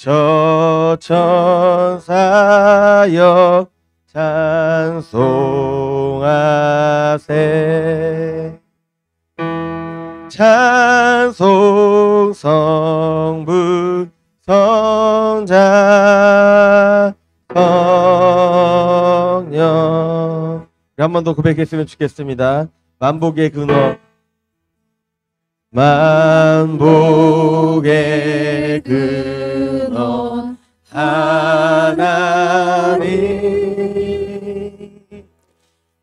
저 천사여 찬송하세. 찬송 성부 성자 성령. 한 번 더 고백했으면 좋겠습니다. 만복의 근원, 만복의 근원 하나님,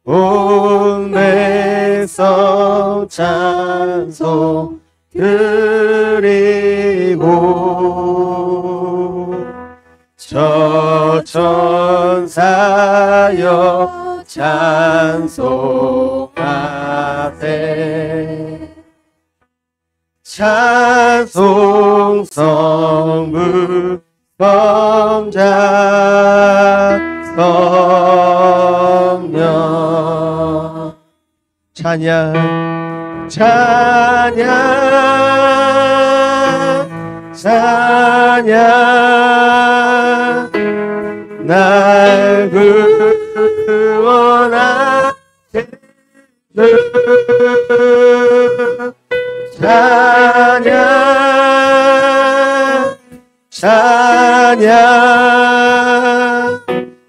온 백성 찬송 드리고, 저 천사여 찬송하세. 찬송 성부 성자 성령. 찬양 찬양 찬양. 날 구원하신 주 찬양 찬양.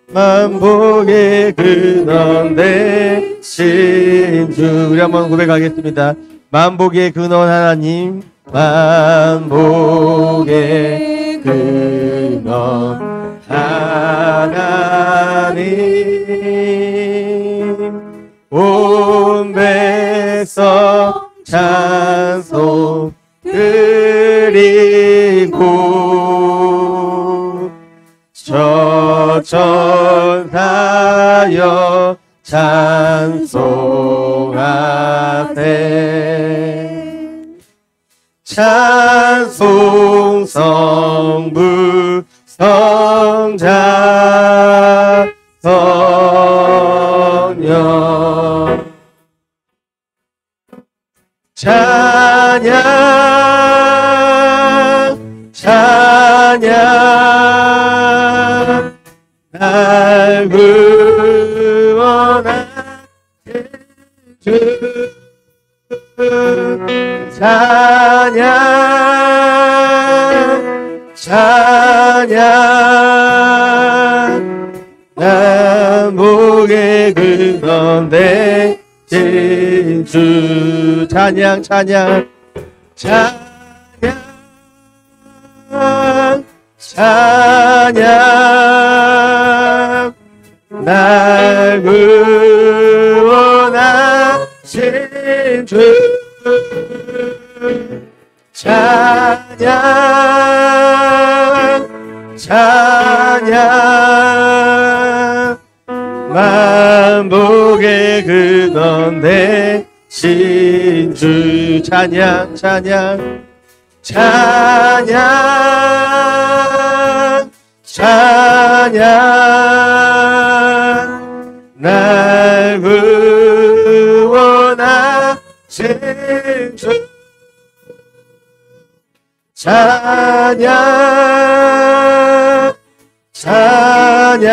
만복의 근원 되신 주. 우리 한번 고백하겠습니다. 만복의 근원 하나님, 만복의 근원 하나님, 온 백성 찬송 드리고, 저 천사여 찬송하세. 찬송 성부 성자 성령. 찬양 찬양. 날 구원하신 주 찬양 찬양. 만복의 근원 되신 주 찬양 찬양 찬양 찬양. 날 구원하신 주 찬양 찬양. 만복의 근원 되신 주 찬양 찬양 찬양 찬양. 날 구원하신 주 찬양 찬양.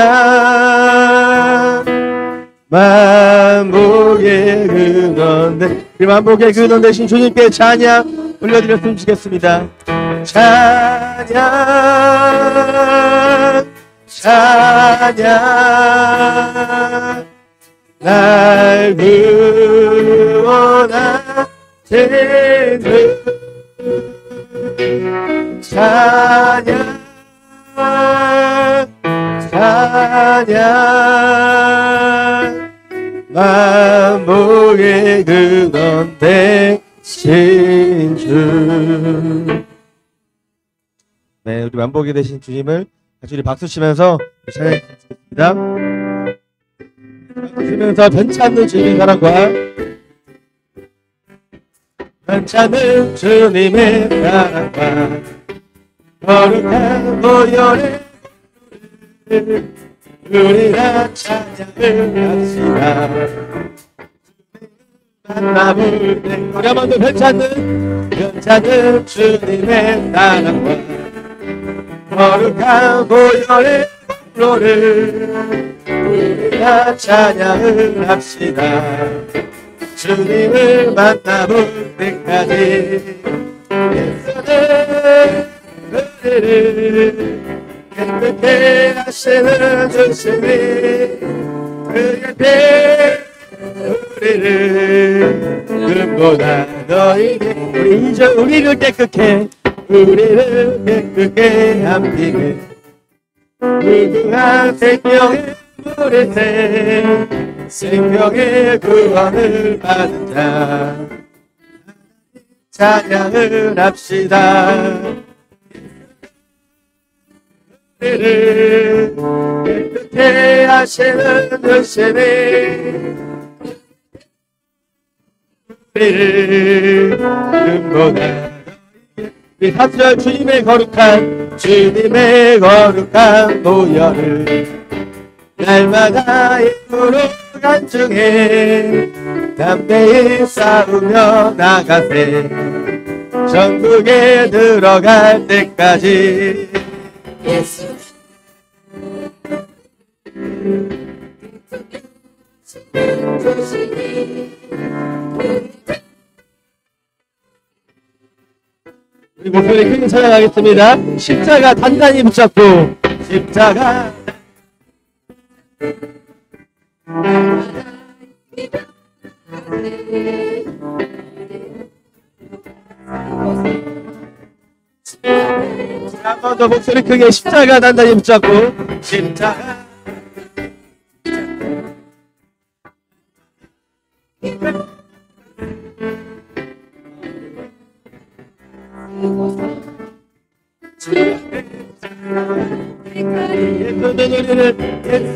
만복의 근원 만복의 근원 되신 주님께 찬양 올려드렸으면 좋겠습니다. 찬양 찬양. 날 구원하신 주 찬양 찬양. 만복의 근원 되신 주. 네, 우리 만복이 되신 주님을 같이 우리 박수 치면서 찬양했습니다. 박수 치면서 변찮는 주님의 사랑과 변찮는 주님의 사랑과 거룩한 보혈의 우리가 찬양을 합시다. 만남을 우리 한번 더 변찮는 주님의 사랑과 거룩한 보혈의 공로를 우리가 찬양을 합시다. 주님을 만나볼 때까지 예수의 은혜를 깨끗게 하시는 주님이 그의 우리를 눈보다 너희에게 우리를 깨끗게 함비게 무궁한 생명의 물에 생명의 구원을 받은 자 찬양을 합시다. 우리를 깨끗게 하시는 주님이 우리를 눈보다 우리 3절 주님의 거룩한 보혈을 날마다 입으로 간증해 담대히 싸우며 나가세 전국에 들어갈 때까지 예수 우리 목소리 크게 찬양하겠습니다. 십자가 단단히 붙잡고 십자가 한 번 더 목소리 크게 십자가 단단히 붙잡고 십자가 예수는 우리를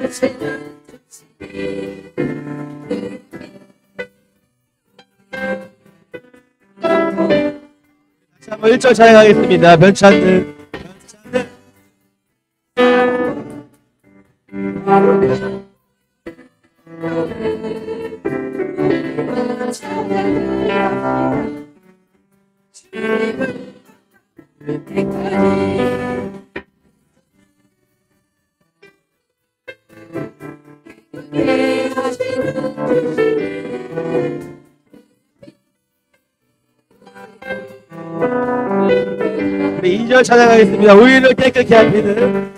다시 한번 1절 찬양하겠습니다. 면찬들 우리 2절 찬양하겠습니다. 우리를 깨끗게 하시는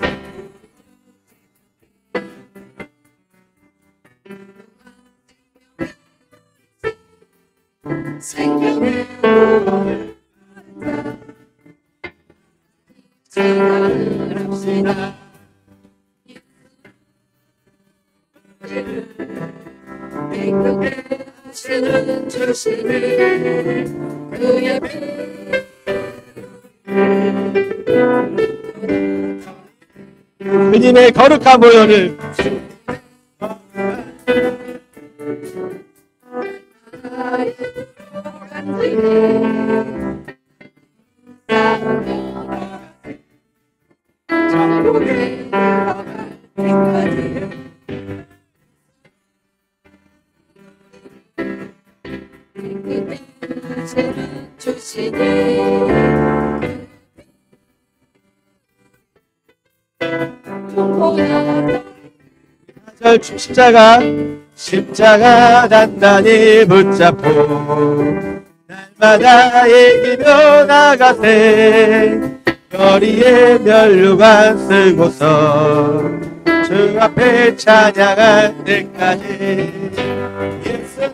생명의 보혈을 찬양을 합시다. 깨끗게 하시는 주님이 그의 주님의 거룩한 보혈을 십자가 단단히 붙잡고 날마다 이기며 나가세 거리에 면류관 쓰고서 주 앞에 찬양할 때까지 예수는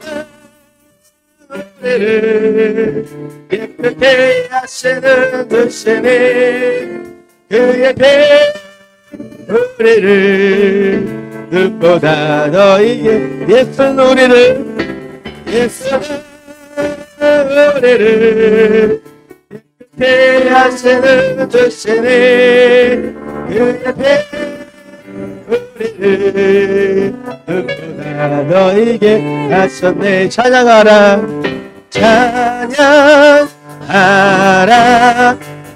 우리를 예쁘게 하시는 주님이 그의 우리를 눈보다 너희의 예수는 우리를 깨끗게 하시는 주님이 그의 우리를 눈보다 너희에게 하셨네. 찬양하라 찬양하라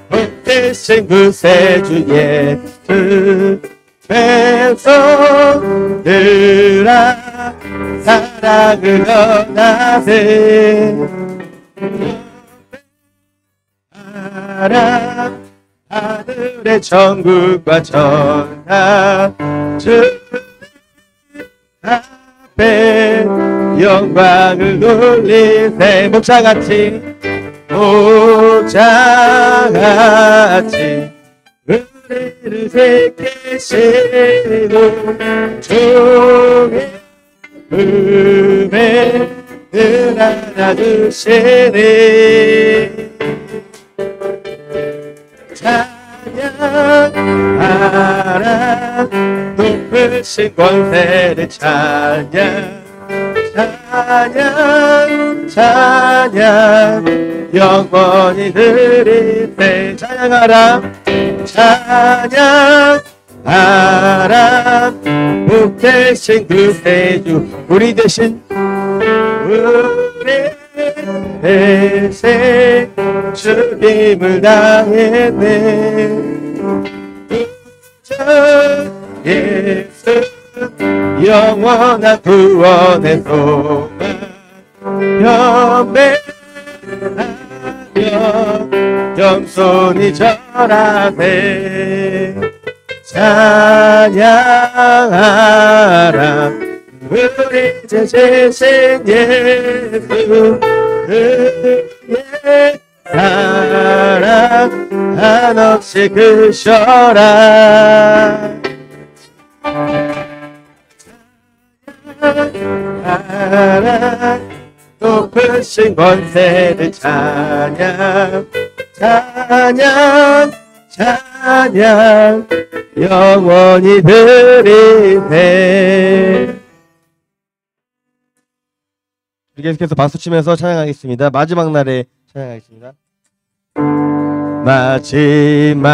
복되신 구세주 예수 백성들아 사랑을 전하세 찬양하라 하늘의 천국과 천하 주 앞에 영광을 돌리세. 목자같이 우리를 새기시고 종의 품에 늘 안아주시니 찬양하라 높으신 권세를 찬양 영원히 드리세. 찬양하라 복 대신 구세주 우리 대신 죽임을 당했네. 예수 영원한 구원의 소망 현매하며 겸손히 절하세. 찬양하라 우리 제신 예수 그의 사랑 한없이 크셔라. 찬양하라 높으신 권세를 찬양 영원히 드리세. 계속해서 박수치면서 찬양하겠습니다. 마지막 날에 찬양하겠습니다. 마지막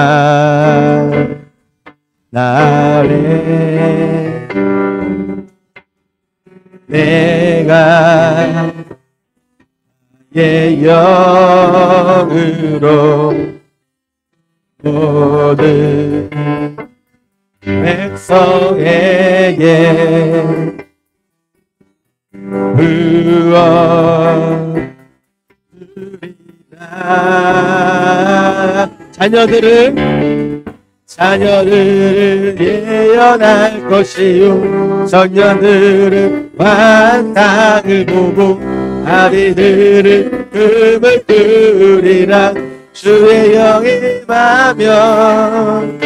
날에 내가 의 영으로 모든 백성에게 부어드리라. 자녀들을 예언할 것이요 청년들은 환상을 보고 아비들은 꿈을 꾸리라. 주의 영이 임하면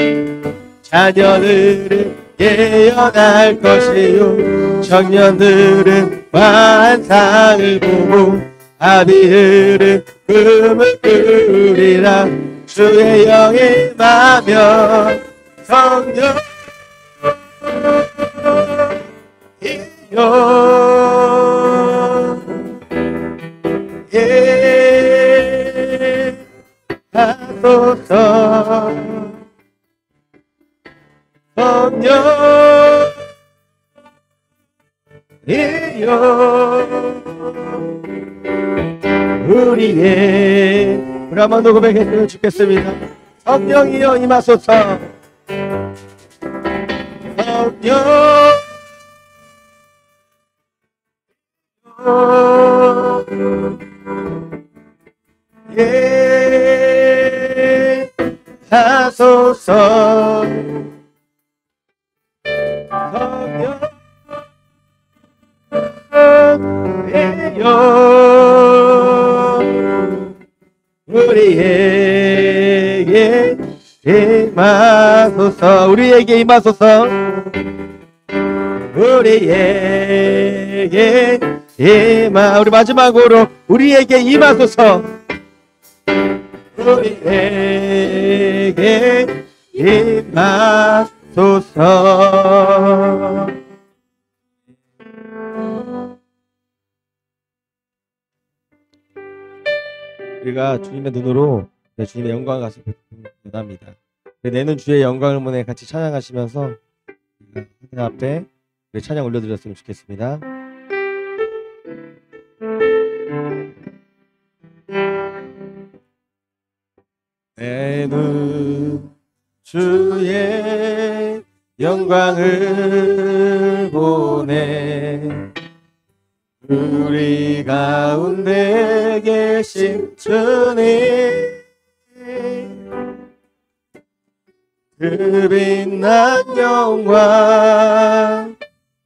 자녀들은 예언할 것이요 청년들은 환상을 보고 아비들은 꿈을 꾸리라. 주의 영이 임하면 성령이요 하소서. 성령이요 우리 한번 더 고백했으면 좋겠습니다. 성령이여 임하소서. 성령 예 하소서. 우리에게 임하소서. 우리에게 임하소서. 우리에게 우리 마지막으로 우리에게 임하소서. 우리에게 임하소서. 우리가 주님의 눈으로 주님의 영광을 같이 원합니다. 내는 주의 영광을 보내 같이 찬양하시면서 하늘 앞에 우리 찬양 올려드렸으면 좋겠습니다. 내는 주의 영광을 보내 우리 가운데 계신 주님 그 빛난 영광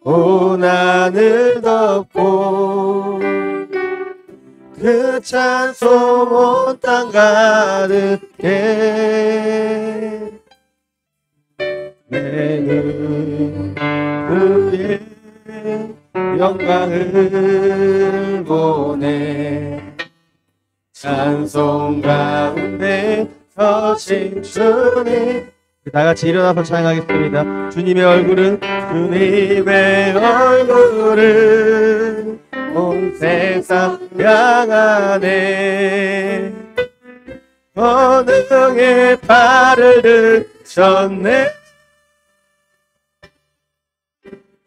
온 하늘 덮고 그 찬송 온 땅 가득해 내는 그의 영광을 보내 찬송 가운데 서신 주님 다 같이 일어나서 찬양하겠습니다. 주님의 얼굴은 온 세상 향하네 권능의 팔을 드셨네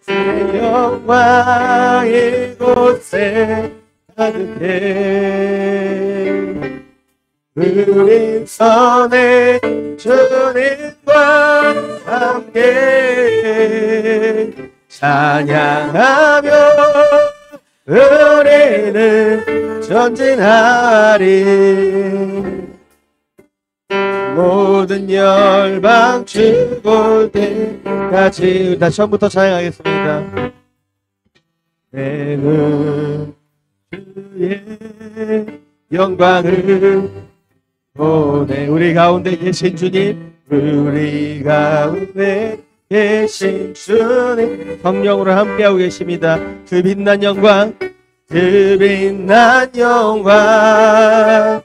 주의 영광 이곳에 가득해 우리 선에 주님과 함께 찬양하며 우리는 전진하리 모든 열방 죽을 때까지 다시 처음부터 찬양하겠습니다. 내는 주의 영광을 보내 우리 가운데 계신 주님 우리 가운데 계신 주님 성령으로 함께하고 계십니다. 그 빛난 영광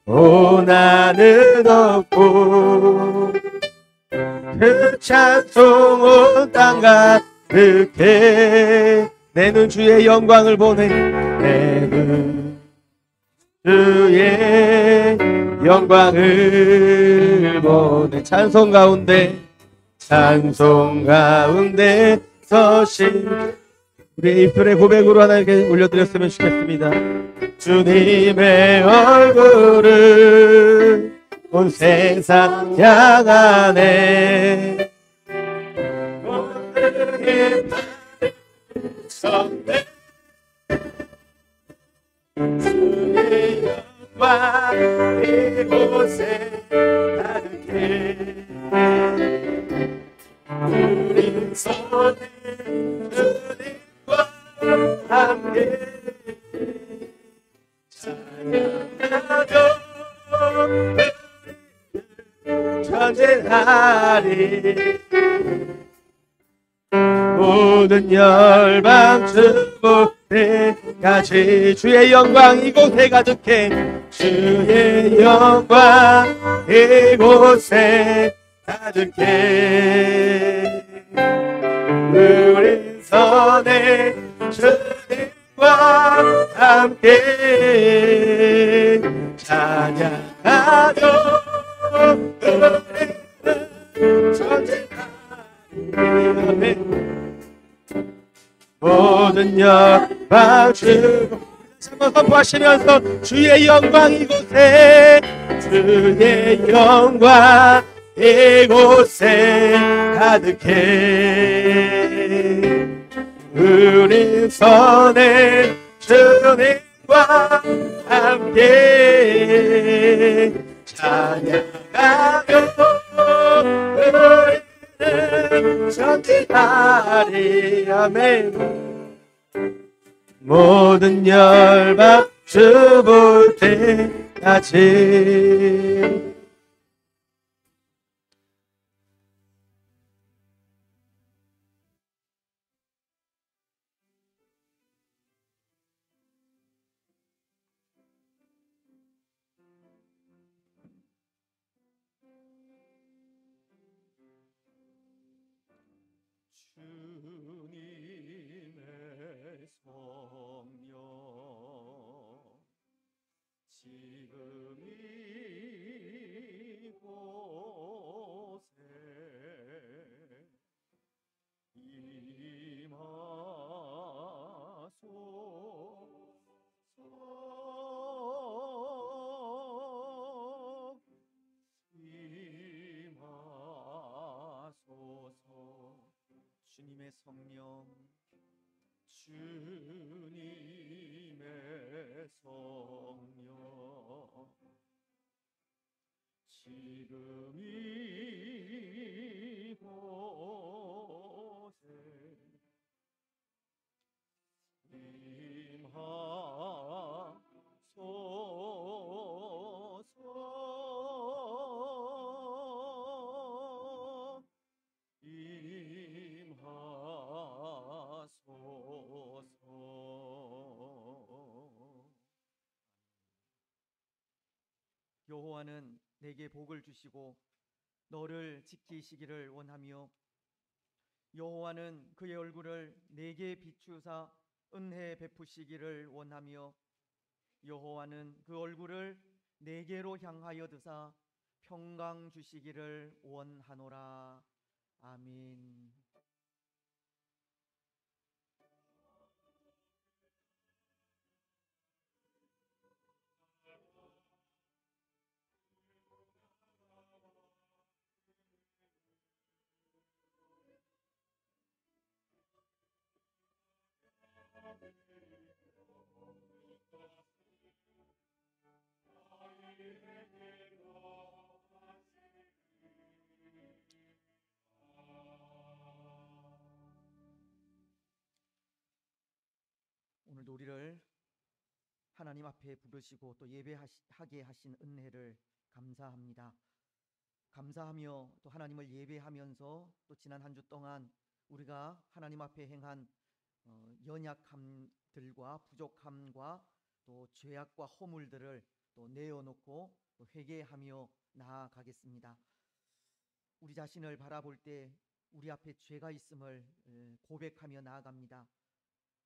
온 하늘 덮고 그 찬송 온 땅 가득해 내는 주의 영광을 보내 내는 주의 영광을 보내 찬송 가운데 서신 우리 입술의 고백으로 하나님께 올려드렸으면 좋겠습니다. 주님의 얼굴은 온 세상 향하네 권능의 팔을 섰네 주의 영광 이곳에 가득해 우리 손에 주님과 함께 찬양하며 전진하리 모든 열방 주볼 때까지 주의 영광 이곳에 가득해 주의 영광 이곳에 가득해 우리 선에 주님과 함께 찬양하며 우리는 전진하리 모든 열방 주고 한번 선포하시면서 주의 영광 이곳에 가득해 우리 선에 주님과 함께 찬양하며 우리는 전진하리 아멘 모든 열방 주 볼 때까지 주님의 성령 지금 이곳에 임하소서 주님의 성령 지금 여호와는 내게 복을 주시고 너를 지키시기를 원하며 여호와는 그의 얼굴을 내게 비추사 은혜 베푸시기를 원하며 여호와는 그 얼굴을 내게로 향하여 드사 평강 주시기를 원하노라. 아멘. 오늘도 우리를 하나님 앞에 부르시고 또 예배하게 하신 은혜를 감사합니다. 감사하며 또 하나님을 예배하면서 또 지난 한 주 동안 우리가 하나님 앞에 행한 연약함들과 부족함과 또 죄악과 허물들을 또 내어놓고 또 회개하며 나아가겠습니다. 우리 자신을 바라볼 때 우리 앞에 죄가 있음을 고백하며 나아갑니다.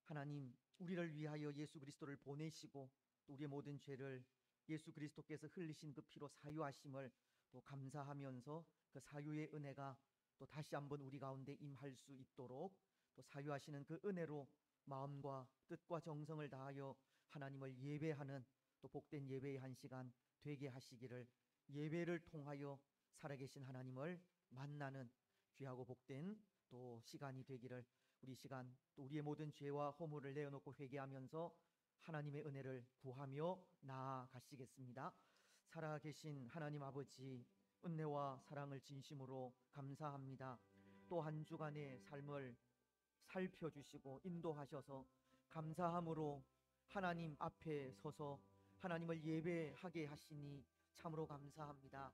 하나님, 우리를 위하여 예수 그리스도를 보내시고 또 우리의 모든 죄를 예수 그리스도께서 흘리신 그 피로 사유하심을 또 감사하면서 그 사유의 은혜가 또 다시 한번 우리 가운데 임할 수 있도록 또 사유하시는 그 은혜로 마음과 뜻과 정성을 다하여 하나님을 예배하는 또 복된 예배의 한 시간 되게 하시기를, 예배를 통하여 살아계신 하나님을 만나는 귀하고 복된 또 시간이 되기를, 우리 시간 또 우리의 모든 죄와 허물을 내어놓고 회개하면서 하나님의 은혜를 구하며 나아가시겠습니다. 살아계신 하나님 아버지, 은혜와 사랑을 진심으로 감사합니다. 또 한 주간의 삶을 살펴주시고 인도하셔서 감사함으로 하나님 앞에 서서 하나님을 예배하게 하시니 참으로 감사합니다.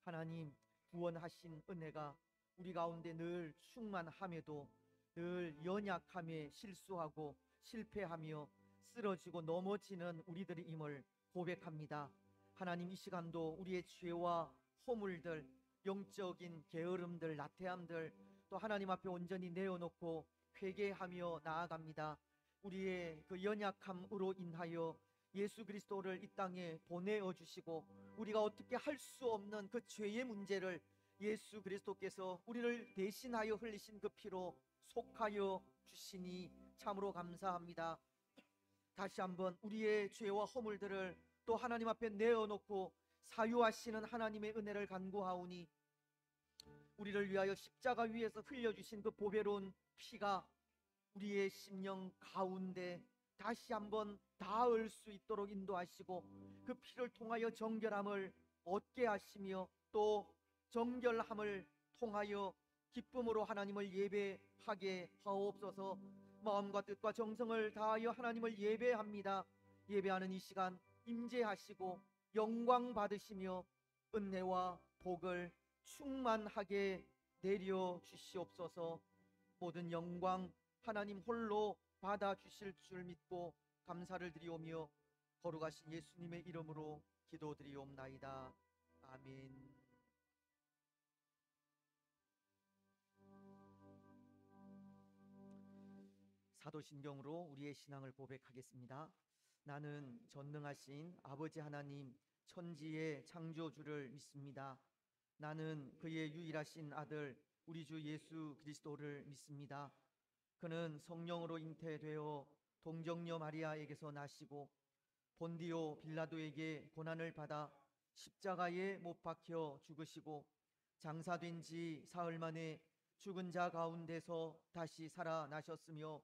하나님, 구원하신 은혜가 우리 가운데 늘 충만함에도 늘 연약함에 실수하고 실패하며 쓰러지고 넘어지는 우리들임을 고백합니다. 하나님, 이 시간도 우리의 죄와 허물들, 영적인 게으름들, 나태함들 또 하나님 앞에 온전히 내어놓고 회개하며 나아갑니다. 우리의 그 연약함으로 인하여 예수 그리스도를 이 땅에 보내어 주시고 우리가 어떻게 할 수 없는 그 죄의 문제를 예수 그리스도께서 우리를 대신하여 흘리신 그 피로 속하여 주시니 참으로 감사합니다. 다시 한번 우리의 죄와 허물들을 또 하나님 앞에 내어놓고 사유하시는 하나님의 은혜를 간구하오니 우리를 위하여 십자가 위에서 흘려주신 그 보배로운 피가 우리의 심령 가운데 다시 한번 닿을 수 있도록 인도하시고 그 피를 통하여 정결함을 얻게 하시며 또 정결함을 통하여 기쁨으로 하나님을 예배하게 하옵소서. 마음과 뜻과 정성을 다하여 하나님을 예배합니다. 예배하는 이 시간 임재하시고 영광 받으시며 은혜와 복을 충만하게 내려 주시옵소서. 모든 영광 하나님 홀로 받아 주실 줄 믿고 감사를 드리오며 거룩하신 예수님의 이름으로 기도드리옵나이다. 아멘. 사도신경으로 우리의 신앙을 고백하겠습니다. 나는 전능하신 아버지 하나님 천지의 창조주를 믿습니다. 나는 그의 유일하신 아들 우리 주 예수 그리스도를 믿습니다. 그는 성령으로 잉태되어 동정녀 마리아에게서 나시고 본디오 빌라도에게 고난을 받아 십자가에 못 박혀 죽으시고 장사된 지 사흘 만에 죽은 자 가운데서 다시 살아나셨으며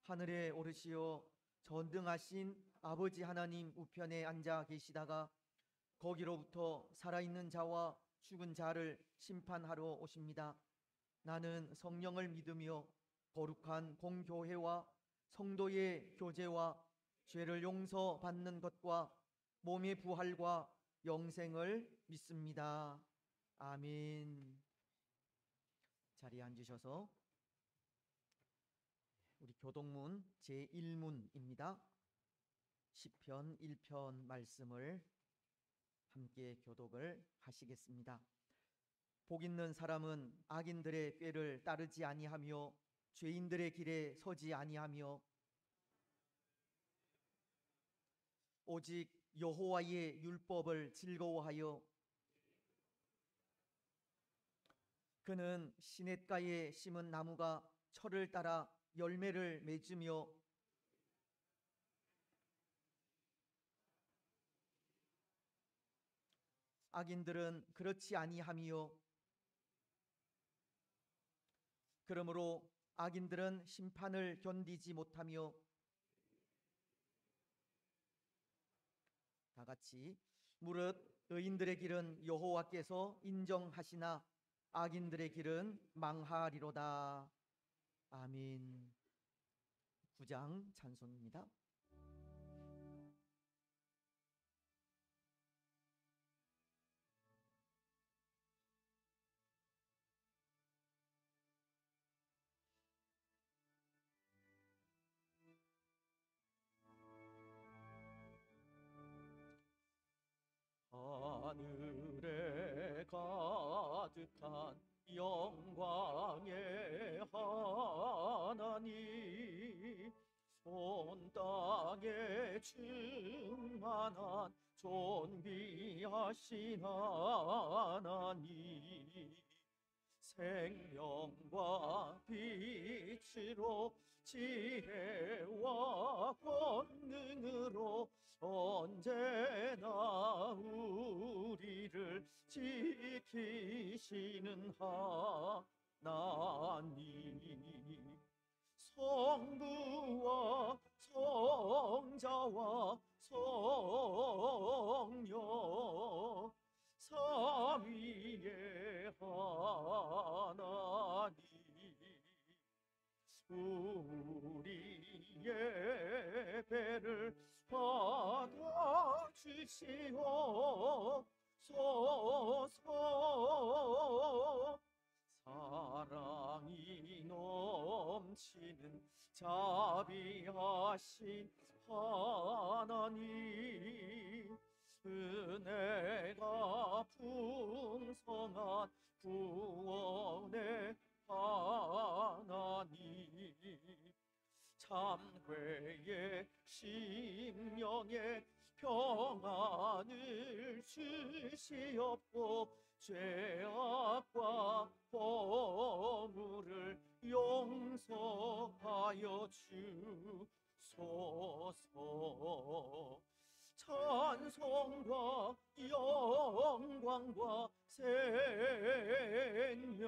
하늘에 오르시어 전능하신 아버지 하나님 우편에 앉아 계시다가 거기로부터 살아있는 자와 죽은 자를 심판하러 오십니다. 나는 성령을 믿으며 거룩한 공교회와 성도의 교제와 죄를 용서받는 것과 몸의 부활과 영생을 믿습니다. 아멘. 자리에 앉으셔서 우리 교동문 제1문입니다. 시편 1편 말씀을 함께 교독을 하시겠습니다. 복 있는 사람은 악인들의 꾀를 따르지 아니하며 죄인들의 길에 서지 아니하며 오직 여호와의 율법을 즐거워하여 그는 시냇가에 심은 나무가 철을 따라 열매를 맺으며 악인들은 그렇지 아니하며 그러므로 악인들은 심판을 견디지 못하며 다 같이 무릇 의인들의 길은 여호와께서 인정하시나 악인들의 길은 망하리로다. 아멘. 9장 찬송입니다. 하늘에 가득한 영광의 하나님, 온 땅에 충만한 존귀하신 하나님, 생명과 빛으로 지혜와 권능으로 언제나 우리를 지키시는 하나님, 성부와 성자와 성령 삼위의 하나님, 우리 예배를 받아주시옵소서. 사랑이 넘치는 자비하신 하나님, 은혜가 풍성한 구원의 하나님, 참회의 심령에 평안을 주시옵고 죄악과 허물을 용서하여 주소서. 찬송과 영광과 생명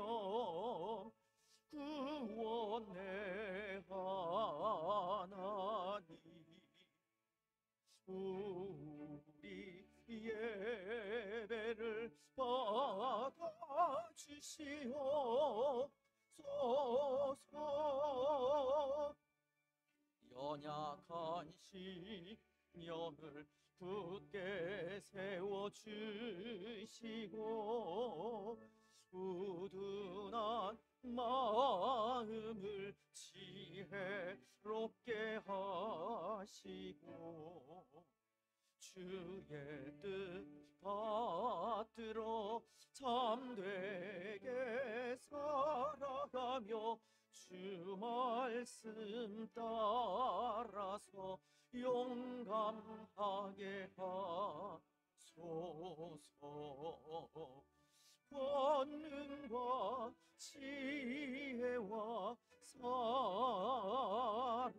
구원의 하나님, 우리 예배를 받아주시옵소서. 연약한 심령을 굳게 세워주시고 우둔한 마음을 지혜롭게 하시고 주의 뜻 받들어 참되게 살아가며 주 말씀 따라서 용감하게 하소서. 권능과 지혜와 사랑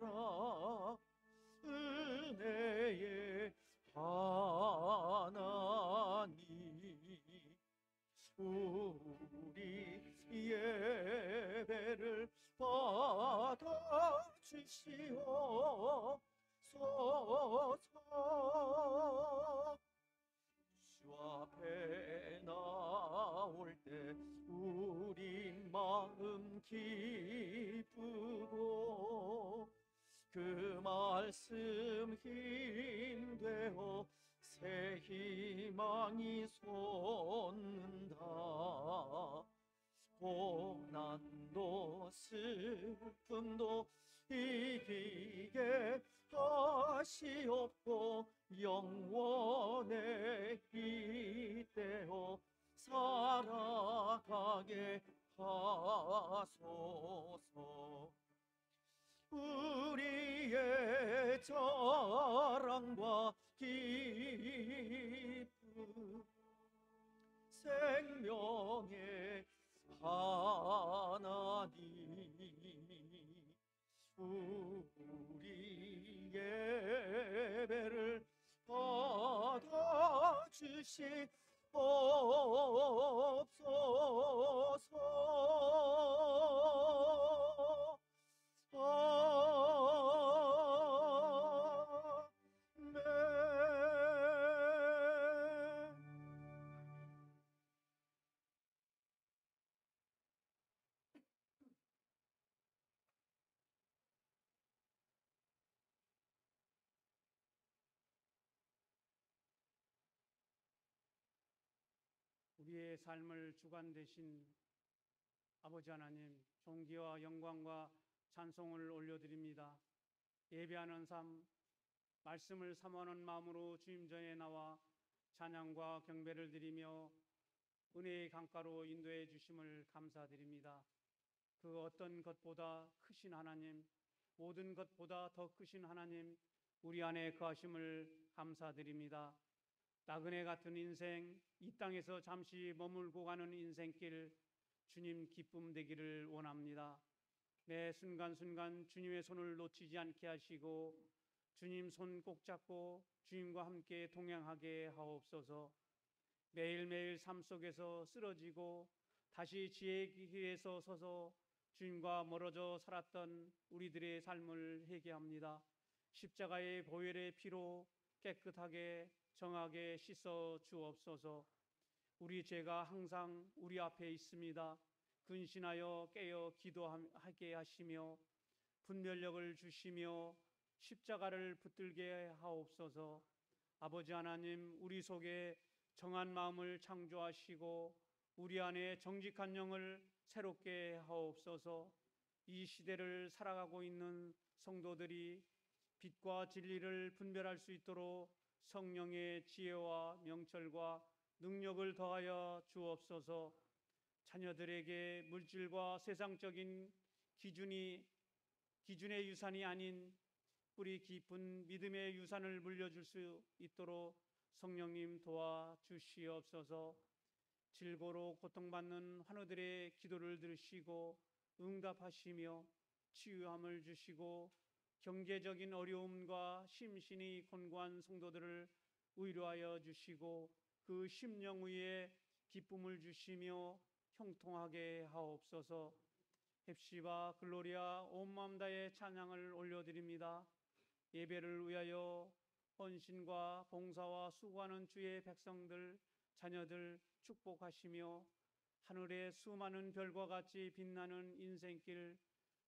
은혜의 하나님, 우리 예배를 받아주시옵소서. 주 앞에 나올 때 우리 마음 기쁘고 그 말씀 힘되어 새 희망이 솟는다. 고난도 슬픔도 이기게 다시 없고 영원에 잇대어 살아가게 하소서. 우리의 자랑과 기쁨 생명의 하나님, 우리 예배를 받아주시옵소서. 아멘. 우리의 삶을 주관되신 아버지 하나님, 존귀와 영광과 찬송을 올려드립니다. 예배하는 삶, 말씀을 사모하는 마음으로 주님 전에 나와 찬양과 경배를 드리며 은혜의 강가로 인도해 주심을 감사드립니다. 그 어떤 것보다 크신 하나님, 모든 것보다 더 크신 하나님, 우리 안에 거하심을 감사드립니다. 나그네 같은 인생, 이 땅에서 잠시 머물고 가는 인생길, 주님 기쁨 되기를 원합니다. 매 순간순간 주님의 손을 놓치지 않게 하시고 주님 손 꼭 잡고 주님과 함께 동행하게 하옵소서. 매일매일 삶 속에서 쓰러지고 다시 지혜의 기회에서 서서 주님과 멀어져 살았던 우리들의 삶을 회개합니다. 십자가의 보혈의 피로 깨끗하게 정하게 씻어 주옵소서. 우리 죄가 항상 우리 앞에 있습니다. 근신하여 깨어 기도하게 하시며 분별력을 주시며 십자가를 붙들게 하옵소서. 아버지 하나님, 우리 속에 정한 마음을 창조하시고 우리 안에 정직한 영을 새롭게 하옵소서. 이 시대를 살아가고 있는 성도들이 빛과 진리를 분별할 수 있도록 성령의 지혜와 명철과 능력을 더하여 주옵소서. 자녀들에게 물질과 세상적인 기준의 유산이 아닌 뿌리 깊은 믿음의 유산을 물려줄 수 있도록 성령님 도와주시옵소서. 질고로 고통받는 환우들의 기도를 들으시고 응답하시며 치유함을 주시고 경제적인 어려움과 심신이 곤고한 성도들을 위로하여 주시고 그 심령 위에 기쁨을 주시며 형통하게 하옵소서. 헵시바 글로리아 온 마음 다해 찬양을 올려드립니다. 예배를 위하여 헌신과 봉사와 수고하는 주의 백성들, 자녀들 축복하시며 하늘의 수많은 별과 같이 빛나는 인생길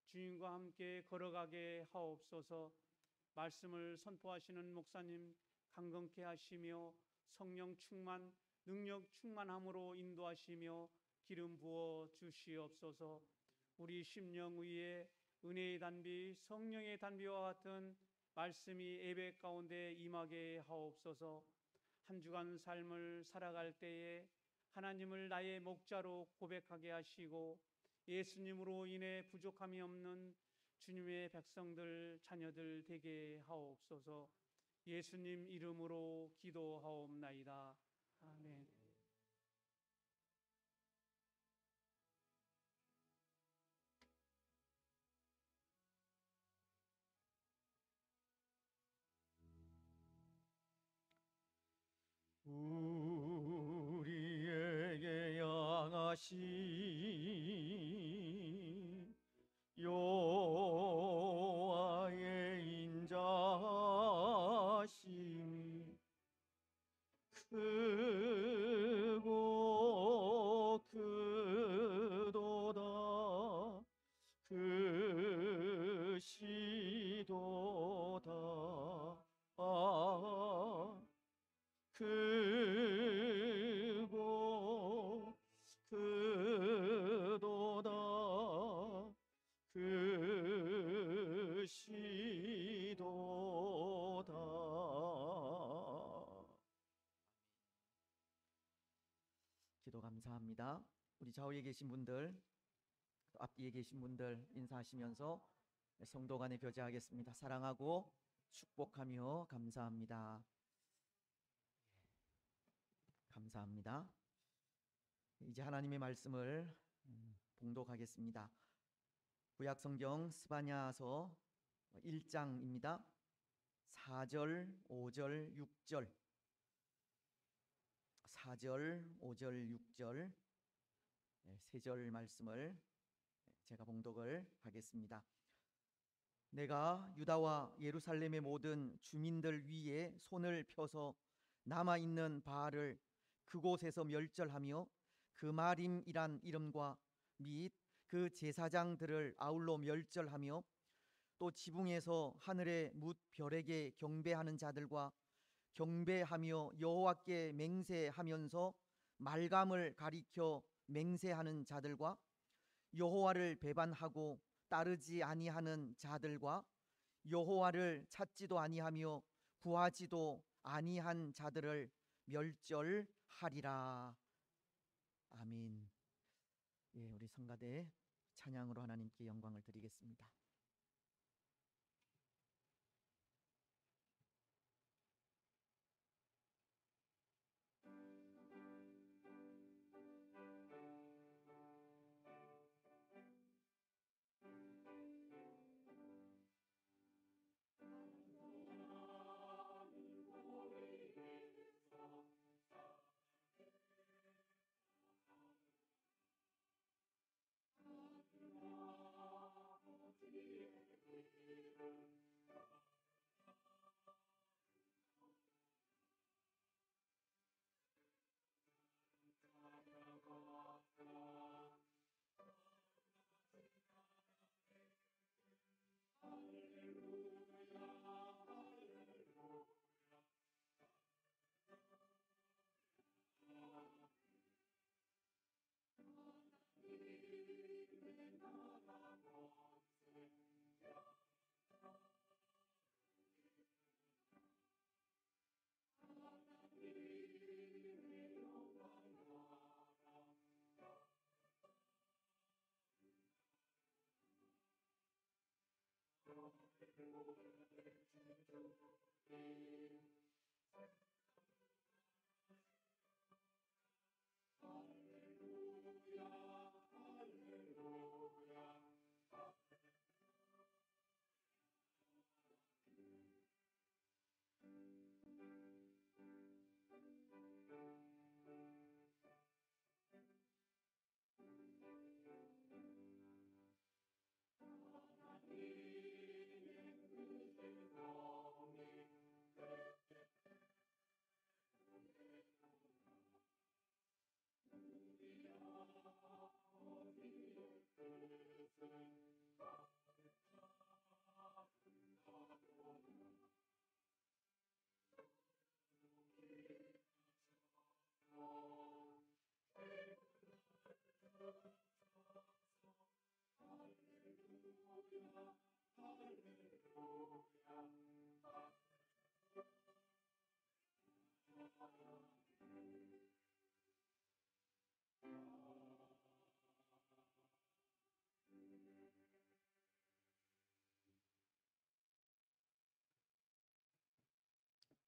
주님과 함께 걸어가게 하옵소서. 말씀을 선포하시는 목사님 강건케 하시며 성령 충만, 능력 충만함으로 인도하시며 기름 부어 주시옵소서. 우리 심령 위에 은혜의 단비, 성령의 단비와 같은 말씀이 예배 가운데 임하게 하옵소서. 한 주간 삶을 살아갈 때에 하나님을 나의 목자로 고백하게 하시고 예수님으로 인해 부족함이 없는 주님의 백성들, 자녀들 되게 하옵소서. 예수님 이름으로 기도하옵나이다. 아멘. 우리에게 양하신 여호와의 인자심이 큰 감사합니다. 우리 좌우에 계신 분들, 또 앞뒤에 계신 분들 인사하시면서 성도 간에 교제하겠습니다. 사랑하고 축복하며 감사합니다. 감사합니다. 이제 하나님의 말씀을 봉독하겠습니다. 구약 성경 스바냐서 1장입니다. 4절, 5절, 6절. 4절, 5절, 6절 세 절 말씀을 제가 봉독을 하겠습니다. 내가 유다와 예루살렘의 모든 주민들 위에 손을 펴서 남아 있는 바알을 그곳에서 멸절하며 그 마림이란 이름과 및 그 제사장들을 아울러 멸절하며 또 지붕에서 하늘의 뭇 별에게 경배하는 자들과 경배하며 여호와께 맹세하면서 말감을 가리켜 맹세하는 자들과 여호와를 배반하고 따르지 아니하는 자들과 여호와를 찾지도 아니하며 구하지도 아니한 자들을 멸절하리라. 아멘. 예, 우리 성가대 찬양으로 하나님께 영광을 드리겠습니다.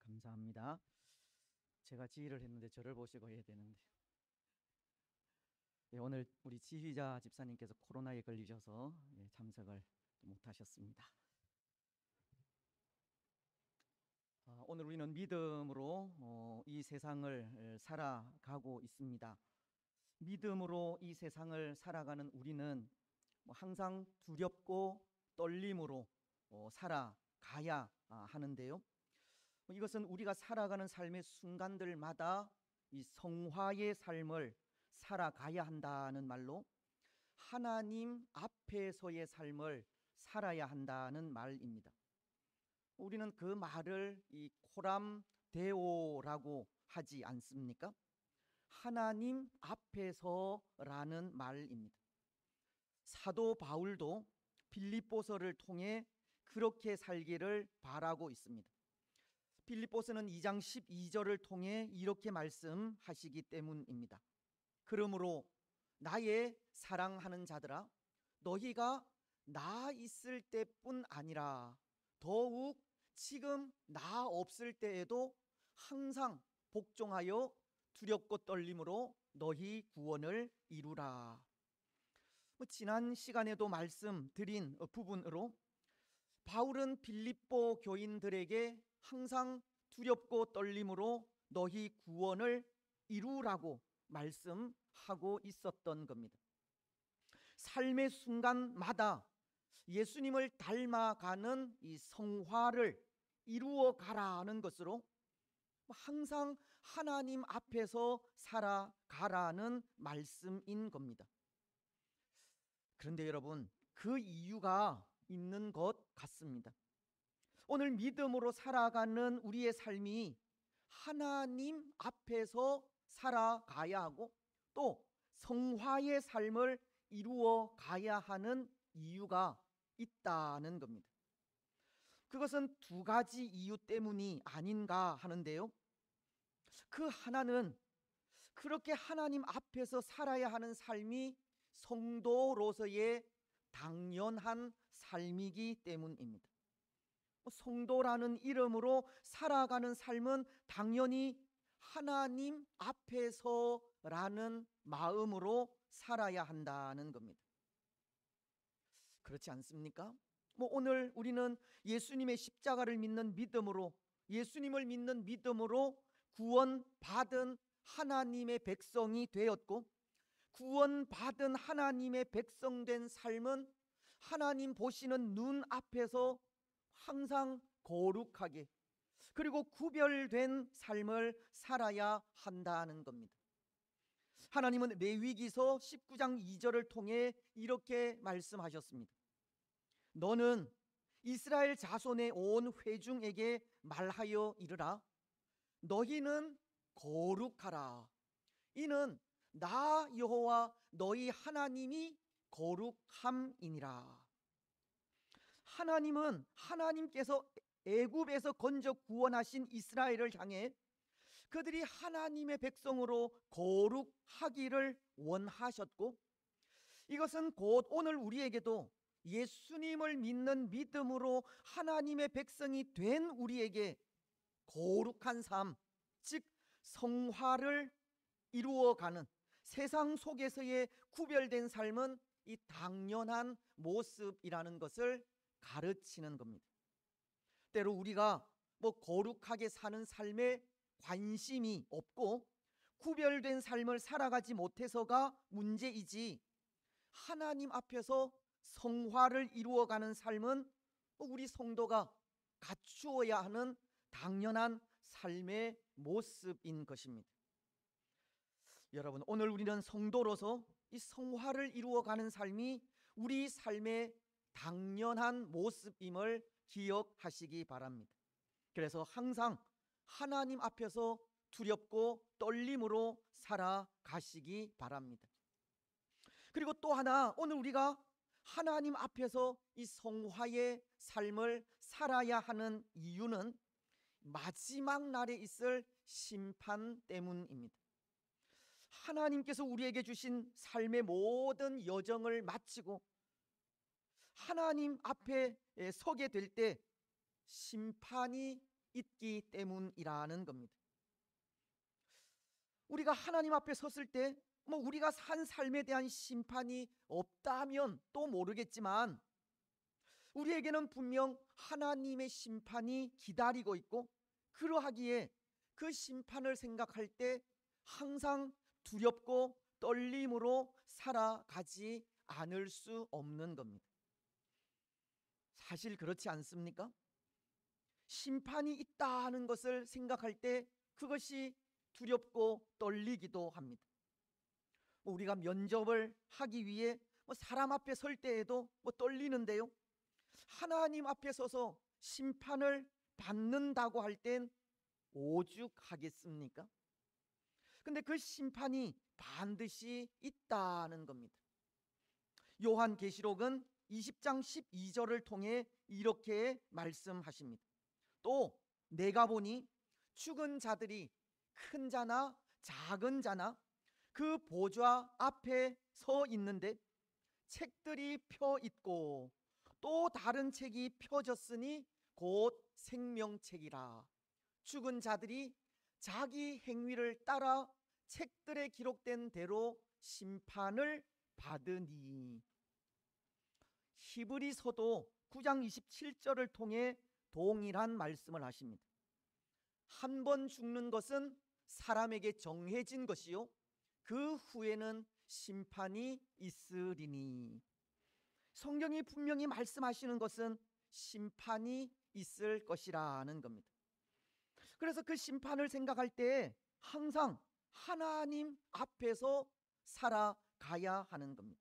감사합니다. 제가 지휘를 했는데 저를 보시고 해야 되는데 예, 오늘 우리 지휘자 집사님께서 코로나에 걸리셔서 참석을 못하셨습니다. 오늘 우리는 믿음으로 이 세상을 살아가고 있습니다. 믿음으로 이 세상을 살아가는 우리는 항상 두렵고 떨림으로 살아가야 하는데요. 이것은 우리가 살아가는 삶의 순간들마다 이 성화의 삶을 살아가야 한다는 말로 하나님 앞에서의 삶을 살아야 한다는 말입니다. 우리는 그 말을 이 코람 데오라고 하지 않습니까? 하나님 앞에서라는 말입니다. 사도 바울도 빌립보서를 통해 그렇게 살기를 바라고 있습니다. 빌립보서는 2장 12절을 통해 이렇게 말씀하시기 때문입니다. 그러므로 나의 사랑하는 자들아, 너희가 나 있을 때뿐 아니라 더욱 지금 나 없을 때에도 항상 복종하여 두렵고 떨림으로 너희 구원을 이루라. 지난 시간에도 말씀드린 부분으로 바울은 빌립보 교인들에게 항상 두렵고 떨림으로 너희 구원을 이루라고 말씀하고 있었던 겁니다. 삶의 순간마다 예수님을 닮아가는 이 성화를 이루어 가라는 것으로 항상 하나님 앞에서 살아가라는 말씀인 겁니다. 그런데 여러분, 그 이유가 있는 것 같습니다. 오늘 믿음으로 살아가는 우리의 삶이 하나님 앞에서 살아가야 하고 또 성화의 삶을 이루어 가야 하는 이유가 있다는 겁니다. 그것은 두 가지 이유 때문이 아닌가 하는데요. 그 하나는 그렇게 하나님 앞에서 살아야 하는 삶이 성도로서의 당연한 삶이기 때문입니다. 성도라는 이름으로 살아가는 삶은 당연히 하나님 앞에서라는 마음으로 살아야 한다는 겁니다. 그렇지 않습니까? 오늘 우리는 예수님의 십자가를 믿는 믿음으로, 예수님을 믿는 믿음으로 구원받은 하나님의 백성이 되었고, 구원받은 하나님의 백성된 삶은 하나님 보시는 눈 앞에서 항상 거룩하게 그리고 구별된 삶을 살아야 한다는 겁니다. 하나님은 레위기서 19장 2절을 통해 이렇게 말씀하셨습니다. 너는 이스라엘 자손의 온 회중에게 말하여 이르라. 너희는 거룩하라. 이는 나 여호와 너희 하나님이 거룩함이니라. 하나님은 하나님께서 애굽에서 건져 구원하신 이스라엘을 향해 그들이 하나님의 백성으로 거룩하기를 원하셨고, 이것은 곧 오늘 우리에게도 예수님을 믿는 믿음으로 하나님의 백성이 된 우리에게 거룩한 삶, 즉 성화를 이루어가는 세상 속에서의 구별된 삶은 이 당연한 모습이라는 것을 가르치는 겁니다. 때로 우리가 거룩하게 사는 삶에 관심이 없고 구별된 삶을 살아가지 못해서가 문제이지, 하나님 앞에서 성화를 이루어가는 삶은 우리 성도가 갖추어야 하는 당연한 삶의 모습인 것입니다. 여러분, 오늘 우리는 성도로서 이 성화를 이루어가는 삶이 우리 삶의 당연한 모습임을 기억하시기 바랍니다. 그래서 항상 하나님 앞에서 두렵고 떨림으로 살아가시기 바랍니다. 그리고 또 하나, 오늘 우리가 하나님 앞에서 이 성화의 삶을 살아야 하는 이유는 마지막 날에 있을 심판 때문입니다. 하나님께서 우리에게 주신 삶의 모든 여정을 마치고 하나님 앞에 서게 될 때 심판이 있기 때문이라는 겁니다. 우리가 하나님 앞에 섰을 때 우리가 산 삶에 대한 심판이 없다면 또 모르겠지만, 우리에게는 분명 하나님의 심판이 기다리고 있고, 그러하기에 그 심판을 생각할 때 항상 두렵고 떨림으로 살아가지 않을 수 없는 겁니다. 사실 그렇지 않습니까? 심판이 있다는 것을 생각할 때 그것이 두렵고 떨리기도 합니다. 우리가 면접을 하기 위해 사람 앞에 설 때에도 떨리는데요, 하나님 앞에 서서 심판을 받는다고 할 땐 오죽하겠습니까? 근데 그 심판이 반드시 있다는 겁니다. 요한계시록은 20장 12절을 통해 이렇게 말씀하십니다. 또 내가 보니 죽은 자들이 큰 자나 작은 자나 그 보좌 앞에 서 있는데 책들이 펴 있고 또 다른 책이 펴졌으니 곧 생명책이라. 죽은 자들이 자기 행위를 따라 책들에 기록된 대로 심판을 받으니. 히브리서도 9장 27절을 통해 동일한 말씀을 하십니다. 한 번 죽는 것은 사람에게 정해진 것이요 그 후에는 심판이 있으리니. 성경이 분명히 말씀하시는 것은 심판이 있을 것이라는 겁니다. 그래서 그 심판을 생각할 때 항상 하나님 앞에서 살아가야 하는 겁니다.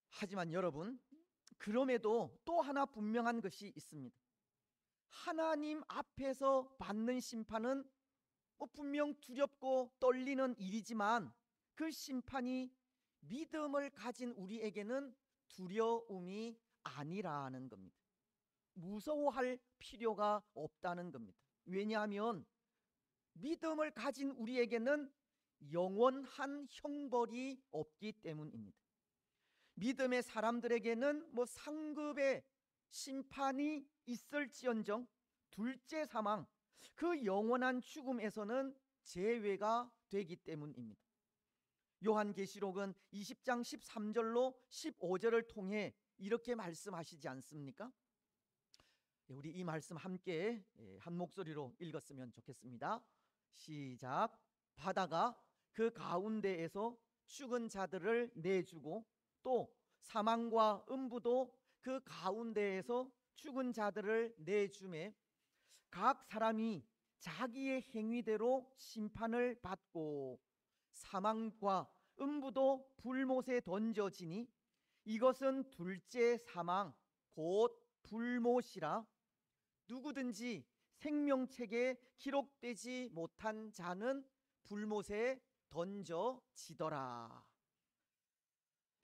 하지만 여러분, 그럼에도 또 하나 분명한 것이 있습니다. 하나님 앞에서 받는 심판은 분명 두렵고 떨리는 일이지만 그 심판이 믿음을 가진 우리에게는 두려움이 아니라는 겁니다. 무서워할 필요가 없다는 겁니다. 왜냐하면 믿음을 가진 우리에게는 영원한 형벌이 없기 때문입니다. 믿음의 사람들에게는 상급의 심판이 있을지언정 둘째 사망, 그 영원한 죽음에서는 제외가 되기 때문입니다. 요한계시록은 20장 13절로 15절을 통해 이렇게 말씀하시지 않습니까? 우리 이 말씀 함께 한 목소리로 읽었으면 좋겠습니다. 시작. 바다가 그 가운데에서 죽은 자들을 내주고 또 사망과 음부도 그 가운데에서 죽은 자들을 내주매 각 사람이 자기의 행위대로 심판을 받고 사망과 음부도 불못에 던져지니 이것은 둘째 사망 곧 불못이라. 누구든지 생명책에 기록되지 못한 자는 불못에 던져지더라.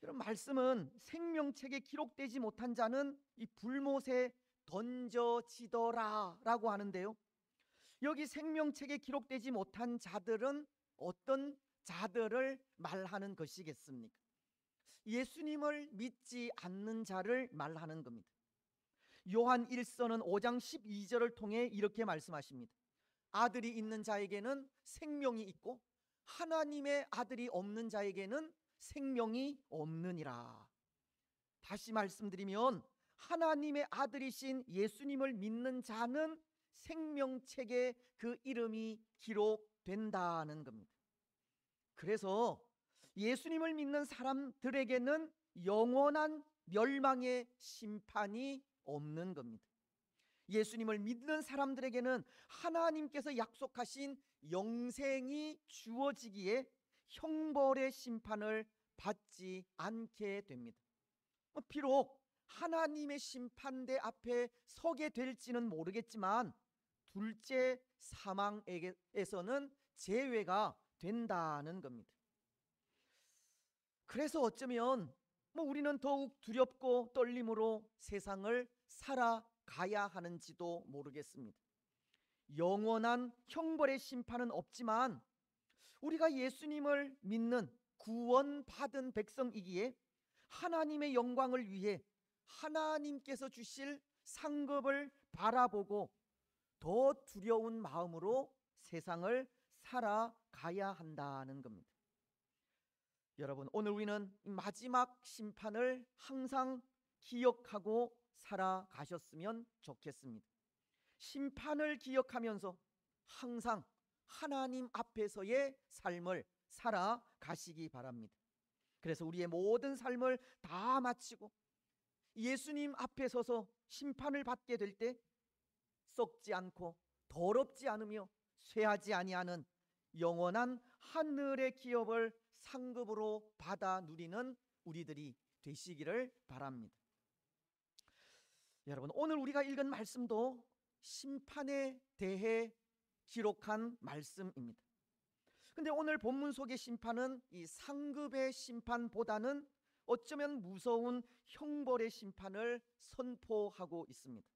이런 말씀은 생명책에 기록되지 못한 자는 이 불못에 던져지더라 라고 하는데요, 여기 생명책에 기록되지 못한 자들은 어떤 자들을 말하는 것이겠습니까? 예수님을 믿지 않는 자를 말하는 겁니다. 요한 1서는 5장 12절을 통해 이렇게 말씀하십니다. 아들이 있는 자에게는 생명이 있고 하나님의 아들이 없는 자에게는 생명이 없느니라. 다시 말씀드리면 하나님의 아들이신 예수님을 믿는 자는 생명책에 그 이름이 기록된다는 겁니다. 그래서 예수님을 믿는 사람들에게는 영원한 멸망의 심판이 없는 겁니다. 예수님을 믿는 사람들에게는 하나님께서 약속하신 영생이 주어지기에 형벌의 심판을 받지 않게 됩니다. 비록 하나님의 심판대 앞에 서게 될지는 모르겠지만 둘째 사망에서는 제외가 된다는 겁니다. 그래서 어쩌면 우리는 더욱 두렵고 떨림으로 세상을 살아가야 하는지도 모르겠습니다. 영원한 형벌의 심판은 없지만 우리가 예수님을 믿는 구원받은 백성이기에 하나님의 영광을 위해 하나님께서 주실 상급을 바라보고 더 두려운 마음으로 세상을 살아가야 한다는 겁니다. 여러분, 오늘 우리는 마지막 심판을 항상 기억하고 살아가셨으면 좋겠습니다. 심판을 기억하면서 항상 하나님 앞에서의 삶을 살아가시기 바랍니다. 그래서 우리의 모든 삶을 다 마치고 예수님 앞에 서서 심판을 받게 될 때 썩지 않고 더럽지 않으며 쇠하지 아니하는 영원한 하늘의 기업을 상급으로 받아 누리는 우리들이 되시기를 바랍니다. 여러분, 오늘 우리가 읽은 말씀도 심판에 대해 기록한 말씀입니다. 근데 오늘 본문 속의 심판은 이 상급의 심판보다는 어쩌면 무서운 형벌의 심판을 선포하고 있습니다.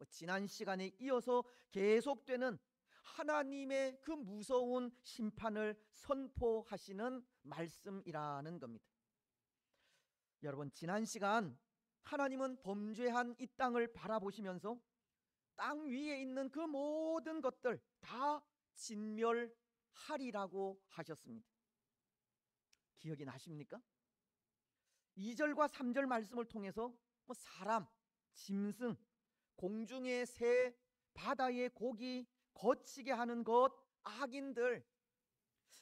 지난 시간에 이어서 계속되는 하나님의 그 무서운 심판을 선포하시는 말씀이라는 겁니다. 여러분, 지난 시간 하나님은 범죄한 이 땅을 바라보시면서 땅 위에 있는 그 모든 것들 다 진멸하리라고 하셨습니다. 기억이 나십니까? 2절과 3절 말씀을 통해서 사람, 짐승, 공중의 새, 바다의 고기, 거치게 하는 것, 악인들,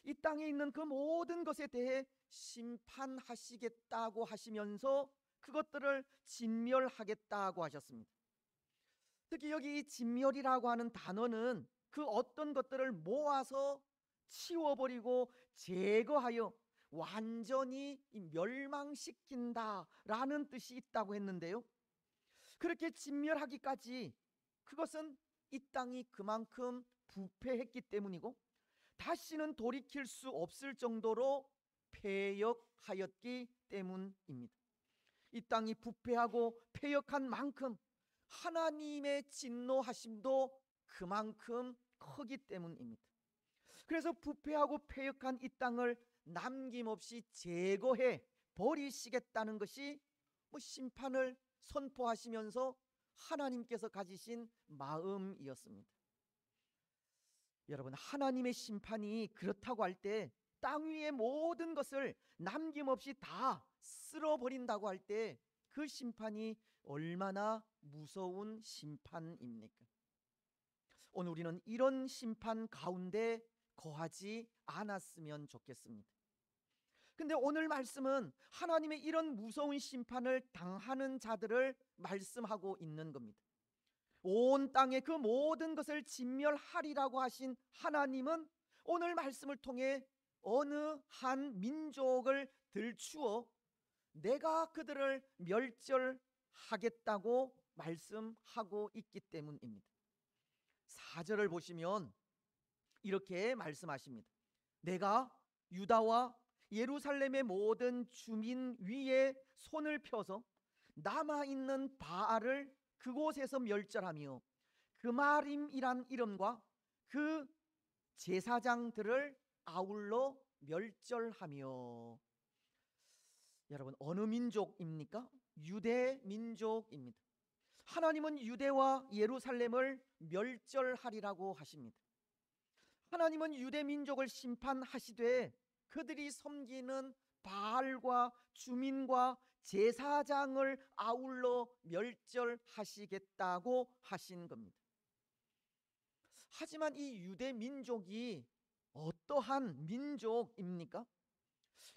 이 땅에 있는 그 모든 것에 대해 심판하시겠다고 하시면서 그것들을 진멸하겠다고 하셨습니다. 특히 여기 이 진멸이라고 하는 단어는 그 어떤 것들을 모아서 치워버리고 제거하여 완전히 멸망시킨다라는 뜻이 있다고 했는데요, 그렇게 진멸하기까지 그것은 이 땅이 그만큼 부패했기 때문이고 다시는 돌이킬 수 없을 정도로 폐역하였기 때문입니다. 이 땅이 부패하고 폐역한 만큼 하나님의 진노하심도 그만큼 크기 때문입니다. 그래서 부패하고 폐역한 이 땅을 남김없이 제거해 버리시겠다는 것이 심판을 선포하시면서 하나님께서 가지신 마음이었습니다. 여러분, 하나님의 심판이 그렇다고 할 때, 땅 위의 모든 것을 남김없이 다 쓸어버린다고 할 때 그 심판이 얼마나 무서운 심판입니까? 오늘 우리는 이런 심판 가운데 거하지 않았으면 좋겠습니다. 근데 오늘 말씀은 하나님의 이런 무서운 심판을 당하는 자들을 말씀하고 있는 겁니다. 온 땅의 그 모든 것을 진멸하리라고 하신 하나님은 오늘 말씀을 통해 어느 한 민족을 들추어 내가 그들을 멸절하겠다고 말씀하고 있기 때문입니다. 4절을 보시면 이렇게 말씀하십니다. 내가 유다와 예루살렘의 모든 주민 위에 손을 펴서 남아있는 바알을 그곳에서 멸절하며 그마림이란 이름과 그 제사장들을 아울러 멸절하며. 여러분, 어느 민족입니까? 유대 민족입니다. 하나님은 유대와 예루살렘을 멸절하리라고 하십니다. 하나님은 유대 민족을 심판하시되 그들이 섬기는 바알과 주민과 제사장을 아울러 멸절하시겠다고 하신 겁니다. 하지만 이 유대 민족이 어떠한 민족입니까?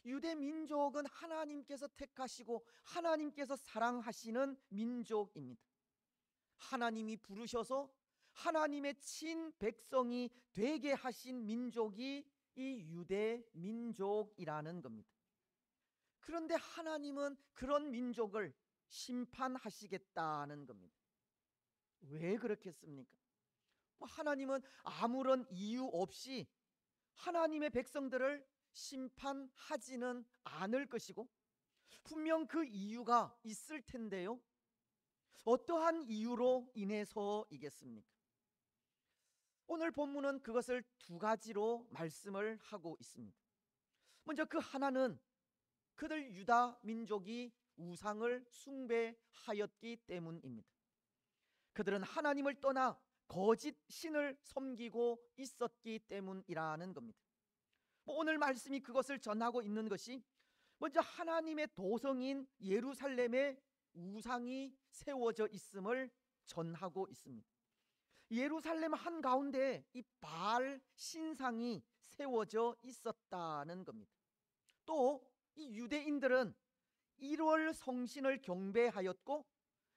유대 민족은 하나님께서 택하시고 하나님께서 사랑하시는 민족입니다. 하나님이 부르셔서 하나님의 친백성이 되게 하신 민족이 이 유대 민족이라는 겁니다. 그런데 하나님은 그런 민족을 심판하시겠다는 겁니다. 왜 그렇겠습니까? 하나님은 아무런 이유 없이 하나님의 백성들을 심판하지는 않을 것이고 분명 그 이유가 있을 텐데요, 어떠한 이유로 인해서이겠습니까? 오늘 본문은 그것을 두 가지로 말씀을 하고 있습니다. 먼저 그 하나는 그들 유다 민족이 우상을 숭배하였기 때문입니다. 그들은 하나님을 떠나 거짓 신을 섬기고 있었기 때문이라는 겁니다. 오늘 말씀이 그것을 전하고 있는 것이 먼저 하나님의 도성인 예루살렘에 우상이 세워져 있음을 전하고 있습니다. 예루살렘 한가운데 이 바알 신상이 세워져 있었다는 겁니다. 또 이 유대인들은 1월 성신을 경배하였고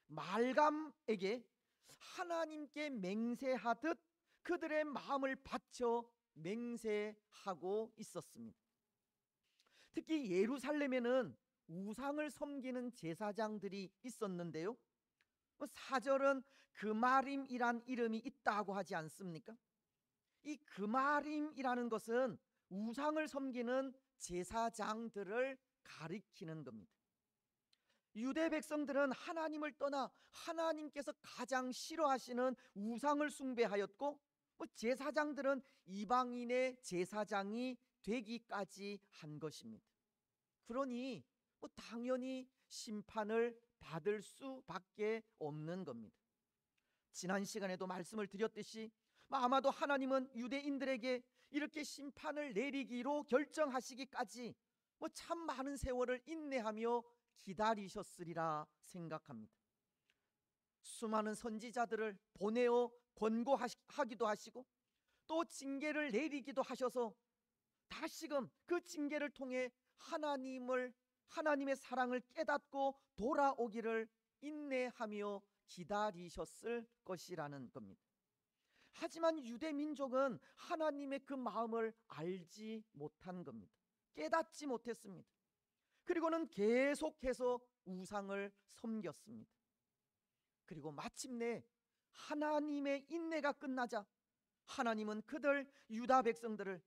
말감에게 하나님께 맹세하듯 그들의 마음을 바쳐 맹세하고 있었습니다. 특히 예루살렘에는 우상을 섬기는 제사장들이 있었는데요, 4절은 그마림이란 이름이 있다고 하지 않습니까? 이 그마림이라는 것은 우상을 섬기는 제사장들을 가리키는 겁니다. 유대 백성들은 하나님을 떠나 하나님께서 가장 싫어하시는 우상을 숭배하였고 제사장들은 이방인의 제사장이 되기까지 한 것입니다. 그러니 당연히 심판을 받을 수밖에 없는 겁니다. 지난 시간에도 말씀을 드렸듯이 아마도 하나님은 유대인들에게 이렇게 심판을 내리기로 결정하시기까지 참 많은 세월을 인내하며 기다리셨으리라 생각합니다. 수많은 선지자들을 보내어 권고하기도 하시고 또 징계를 내리기도 하셔서 다시금 그 징계를 통해 하나님의 사랑을 깨닫고 돌아오기를 인내하며 기다리셨을 것이라는 겁니다. 하지만 유대 민족은 하나님의 그 마음을 알지 못한 겁니다. 깨닫지 못했습니다. 그리고는 계속해서 우상을 섬겼습니다. 그리고 마침내 하나님의 인내가 끝나자 하나님은 유다 백성들은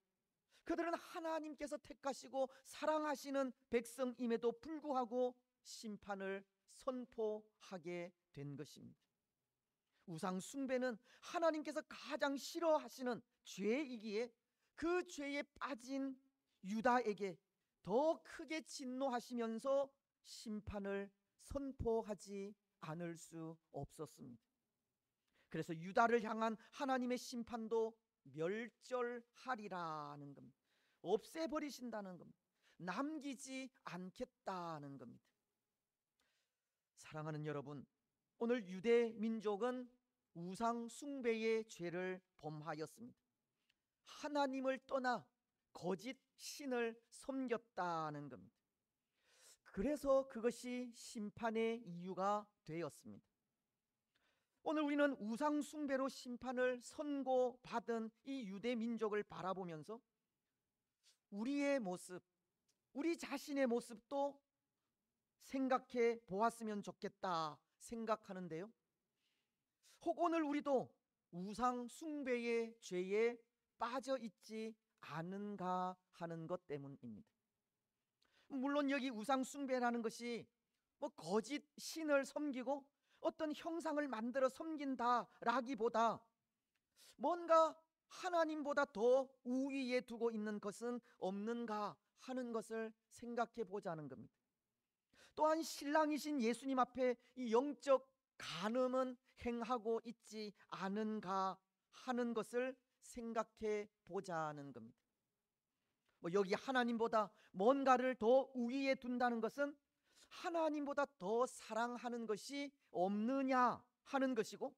하나님께서 택하시고 사랑하시는 백성임에도 불구하고 심판을 선포하게 된 것입니다. 우상 숭배는 하나님께서 가장 싫어하시는 죄이기에 그 죄에 빠진 유다에게 더 크게 진노하시면서 심판을 선포하지 않을 수 없었습니다. 그래서 유다를 향한 하나님의 심판도 멸절하리라는 겁니다. 없애버리신다는 겁니다. 남기지 않겠다는 겁니다. 사랑하는 여러분, 오늘 유대 민족은 우상 숭배의 죄를 범하였습니다. 하나님을 떠나 거짓 신을 섬겼다는 겁니다. 그래서 그것이 심판의 이유가 되었습니다. 오늘 우리는 우상 숭배로 심판을 선고받은 이 유대 민족을 바라보면서 우리의 모습, 우리 자신의 모습도 생각해 보았으면 좋겠다 생각하는데요. 혹 오늘 우리도 우상 숭배의 죄에 빠져 있지 않은가 하는 것 때문입니다. 물론 여기 우상 숭배라는 것이 거짓 신을 섬기고 어떤 형상을 만들어 섬긴다라기보다 뭔가 하나님보다 더 우위에 두고 있는 것은 없는가 하는 것을 생각해 보자는 겁니다. 또한 신랑이신 예수님 앞에 이 영적 간음은 행하고 있지 않은가 하는 것을 생각해 보자는 겁니다. 여기 하나님보다 뭔가를 더 우위에 둔다는 것은 하나님보다 더 사랑하는 것이 없느냐 하는 것이고,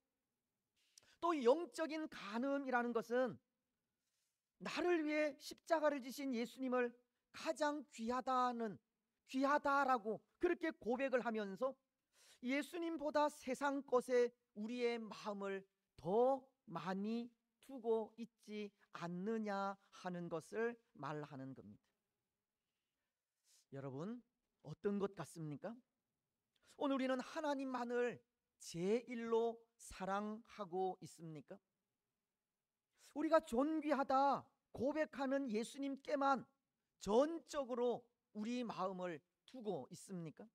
또 영적인 간음이라는 것은 나를 위해 십자가를 지신 예수님을 가장 귀하다라고 그렇게 고백을 하면서 예수님보다 세상 것에 우리의 마음을 더 많이 두고 있지 않느냐 하는 것을 말하는 겁니다. 여러분, 어떤 것 같습니까? 오늘 우리는 하나님만을 제일로 사랑하고 있습니까? 우리가 존귀하다 고백하는 예수님께만 전적으로 우리 마음을 두고 있습니까?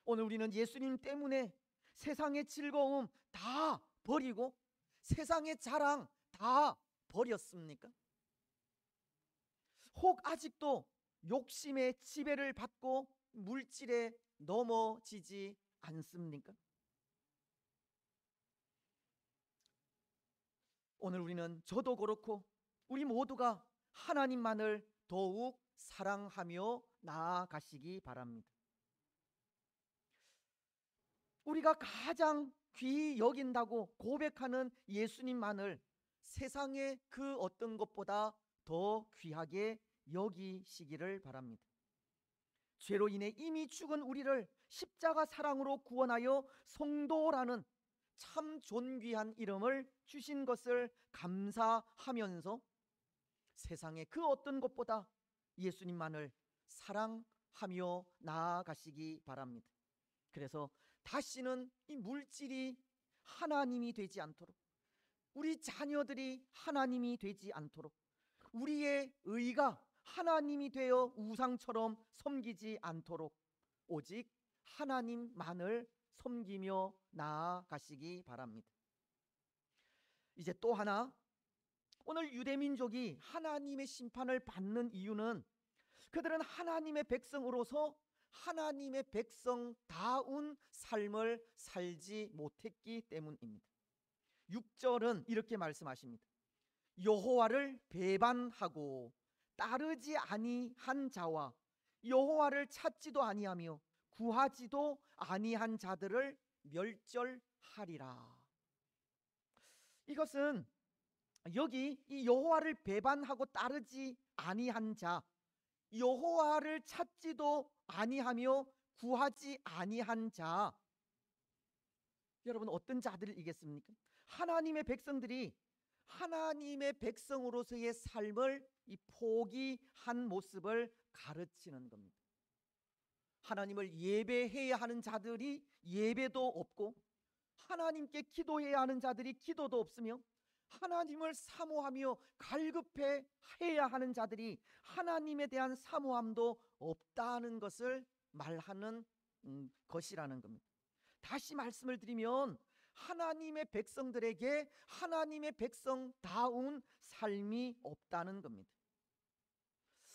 오늘 우리는 예수님 때문에 세상의 즐거움 다 버리고 세상의 자랑 다 버렸습니까? 혹 아직도 욕심의 지배를 받고 물질에 넘어지지 않습니까? 오늘 우리는 저도 그렇고 우리 모두가 하나님만을 더욱 사랑하며 나아가시기 바랍니다. 우리가 가장 귀히 여긴다고 고백하는 예수님만을 세상의 그 어떤 것보다 더 귀하게 여기시기를 바랍니다. 죄로 인해 이미 죽은 우리를 십자가 사랑으로 구원하여 성도라는 참 존귀한 이름을 주신 것을 감사하면서 세상의 그 어떤 것보다 예수님만을 사랑하며 나아가시기 바랍니다. 그래서 다시는 이 물질이 하나님이 되지 않도록, 우리 자녀들이 하나님이 되지 않도록, 우리의 의가 하나님이 되어 우상처럼 섬기지 않도록 오직 하나님만을 섬기며 나아가시기 바랍니다. 이제 또 하나, 오늘 유대민족이 하나님의 심판을 받는 이유는 그들은 하나님의 백성으로서 하나님의 백성다운 삶을 살지 못했기 때문입니다. 6절은 이렇게 말씀하십니다. 여호와를 배반하고 따르지 아니한 자와 여호와를 찾지도 아니하며 구하지도 아니한 자들을 멸절하리라. 이것은 여기 이 여호와를 배반하고 따르지 아니한 자, 여호와를 찾지도 아니하며 구하지 아니한 자, 여러분 어떤 자들이겠습니까? 하나님의 백성들이 하나님의 백성으로서의 삶을 이 포기한 모습을 가르치는 겁니다. 하나님을 예배해야 하는 자들이 예배도 없고, 하나님께 기도해야 하는 자들이 기도도 없으며, 하나님을 사모하며 갈급해야 하는 자들이 하나님에 대한 사모함도 없다는 것을 말하는 것이라는 겁니다. 다시 말씀을 드리면 하나님의 백성들에게 하나님의 백성다운 삶이 없다는 겁니다.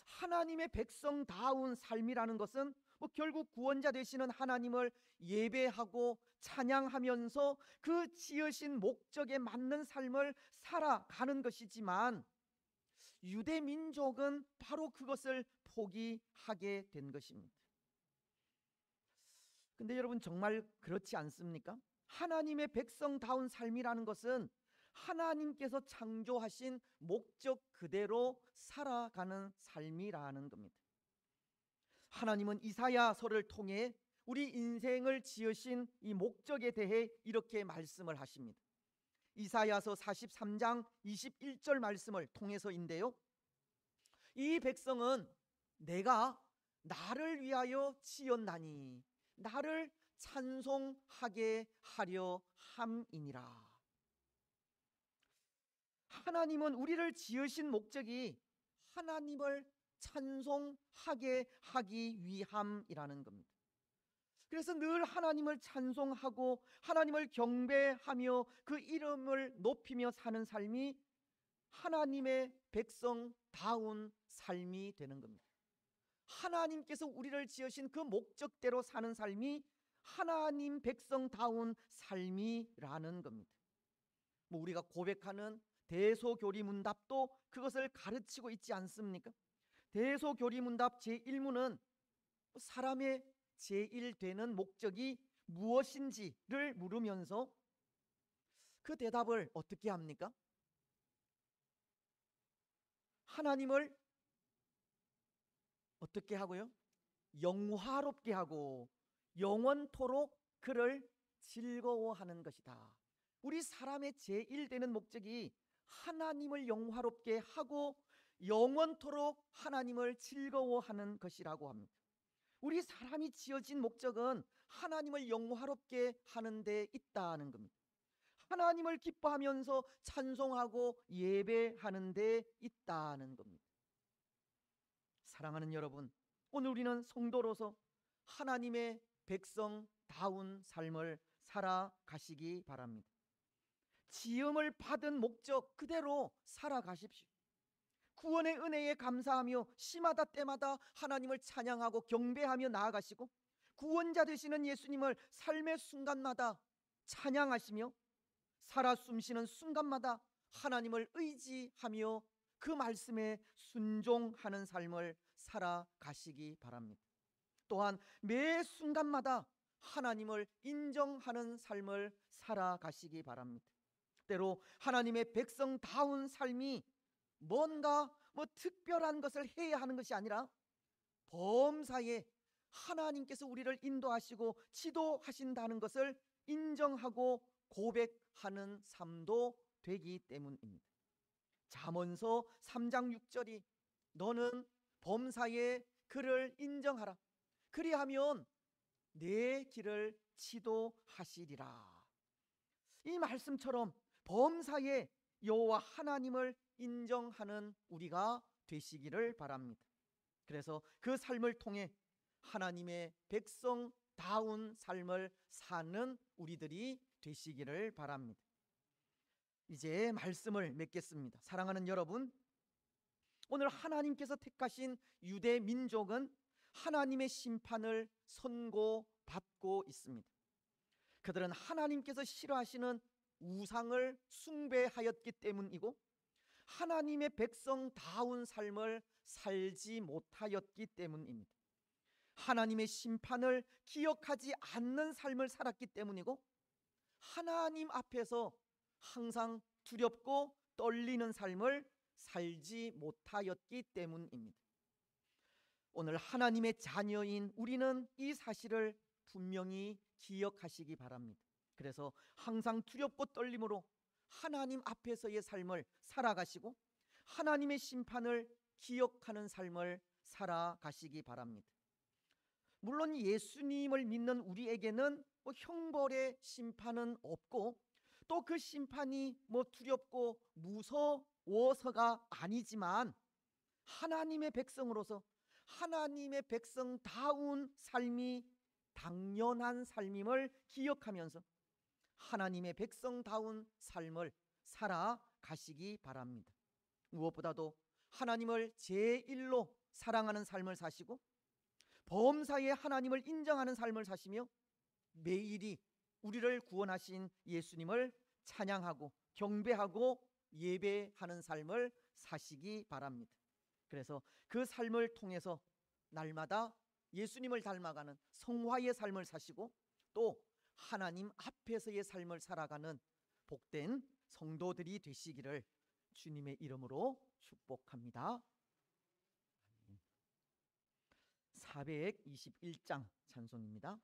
하나님의 백성다운 삶이라는 것은 결국 구원자 되시는 하나님을 예배하고 찬양하면서 그 지으신 목적에 맞는 삶을 살아가는 것이지만, 유대 민족은 바로 그것을 포기하게 된 것입니다. 근데 여러분 정말 그렇지 않습니까? 하나님의 백성다운 삶이라는 것은 하나님께서 창조하신 목적 그대로 살아가는 삶이라는 겁니다. 하나님은 이사야서를 통해 우리 인생을 지으신 이 목적에 대해 이렇게 말씀을 하십니다. 이사야서 43장 21절 말씀을 통해서인데요, 이 백성은 내가 나를 위하여 지었나니 나를 찬송하게 하려 함이니라. 하나님은 우리를 지으신 목적이 하나님을 찬송하게 하기 위함이라는 겁니다. 그래서 늘 하나님을 찬송하고 하나님을 경배하며 그 이름을 높이며 사는 삶이 하나님의 백성다운 삶이 되는 겁니다. 하나님께서 우리를 지으신 그 목적대로 사는 삶이 하나님 백성다운 삶이라는 겁니다. 우리가 고백하는 대소교리문답도 그것을 가르치고 있지 않습니까? 대소교리문답 제1문은 사람의 제1되는 목적이 무엇인지를 물으면서 그 대답을 어떻게 합니까? 하나님을 어떻게 하고요? 영화롭게 하고 영원토록 그를 즐거워하는 것이다. 우리 사람의 제1되는 목적이 하나님을 영화롭게 하고 영원토록 하나님을 즐거워하는 것이라고 합니다. 우리 사람이 지어진 목적은 하나님을 영화롭게 하는 데 있다는 겁니다. 하나님을 기뻐하면서 찬송하고 예배하는 데 있다는 겁니다. 사랑하는 여러분, 오늘 우리는 성도로서 하나님의 백성다운 삶을 살아가시기 바랍니다. 지음을 받은 목적 그대로 살아가십시오. 구원의 은혜에 감사하며 시마다 때마다 하나님을 찬양하고 경배하며 나아가시고, 구원자 되시는 예수님을 삶의 순간마다 찬양하시며 살아 숨쉬는 순간마다 하나님을 의지하며 그 말씀에 순종하는 삶을 살아가시기 바랍니다. 또한 매 순간마다 하나님을 인정하는 삶을 살아가시기 바랍니다. 때로 하나님의 백성다운 삶이 뭔가 특별한 것을 해야 하는 것이 아니라 범사에 하나님께서 우리를 인도하시고 지도하신다는 것을 인정하고 고백하는 삶도 되기 때문입니다. 잠언서 3장 6절이 너는 범사에 그를 인정하라. 그리하면 내 길을 지도하시리라. 이 말씀처럼 범사에 여호와 하나님을 인정하는 우리가 되시기를 바랍니다. 그래서 그 삶을 통해 하나님의 백성다운 삶을 사는 우리들이 되시기를 바랍니다. 이제 말씀을 맺겠습니다. 사랑하는 여러분, 오늘 하나님께서 택하신 유대 민족은 하나님의 심판을 선고받고 있습니다. 그들은 하나님께서 싫어하시는 우상을 숭배하였기 때문이고 하나님의 백성다운 삶을 살지 못하였기 때문입니다. 하나님의 심판을 기억하지 않는 삶을 살았기 때문이고 하나님 앞에서 항상 두렵고 떨리는 삶을 살지 못하였기 때문입니다. 오늘 하나님의 자녀인 우리는 이 사실을 분명히 기억하시기 바랍니다. 그래서 항상 두렵고 떨림으로 하나님 앞에서의 삶을 살아가시고 하나님의 심판을 기억하는 삶을 살아가시기 바랍니다. 물론 예수님을 믿는 우리에게는 형벌의 심판은 없고 또 그 심판이 두렵고 무서워서가 아니지만 하나님의 백성으로서 하나님의 백성다운 삶이 당연한 삶임을 기억하면서 하나님의 백성다운 삶을 살아가시기 바랍니다. 무엇보다도 하나님을 제일로 사랑하는 삶을 사시고 범사에 하나님을 인정하는 삶을 사시며 매일이 우리를 구원하신 예수님을 찬양하고 경배하고 예배하는 삶을 사시기 바랍니다. 그래서 그 삶을 통해서 날마다 예수님을 닮아가는 성화의 삶을 사시고 또 하나님 앞에서의 삶을 살아가는 복된 성도들이 되시기를 주님의 이름으로 축복합니다. 421장 찬송입니다.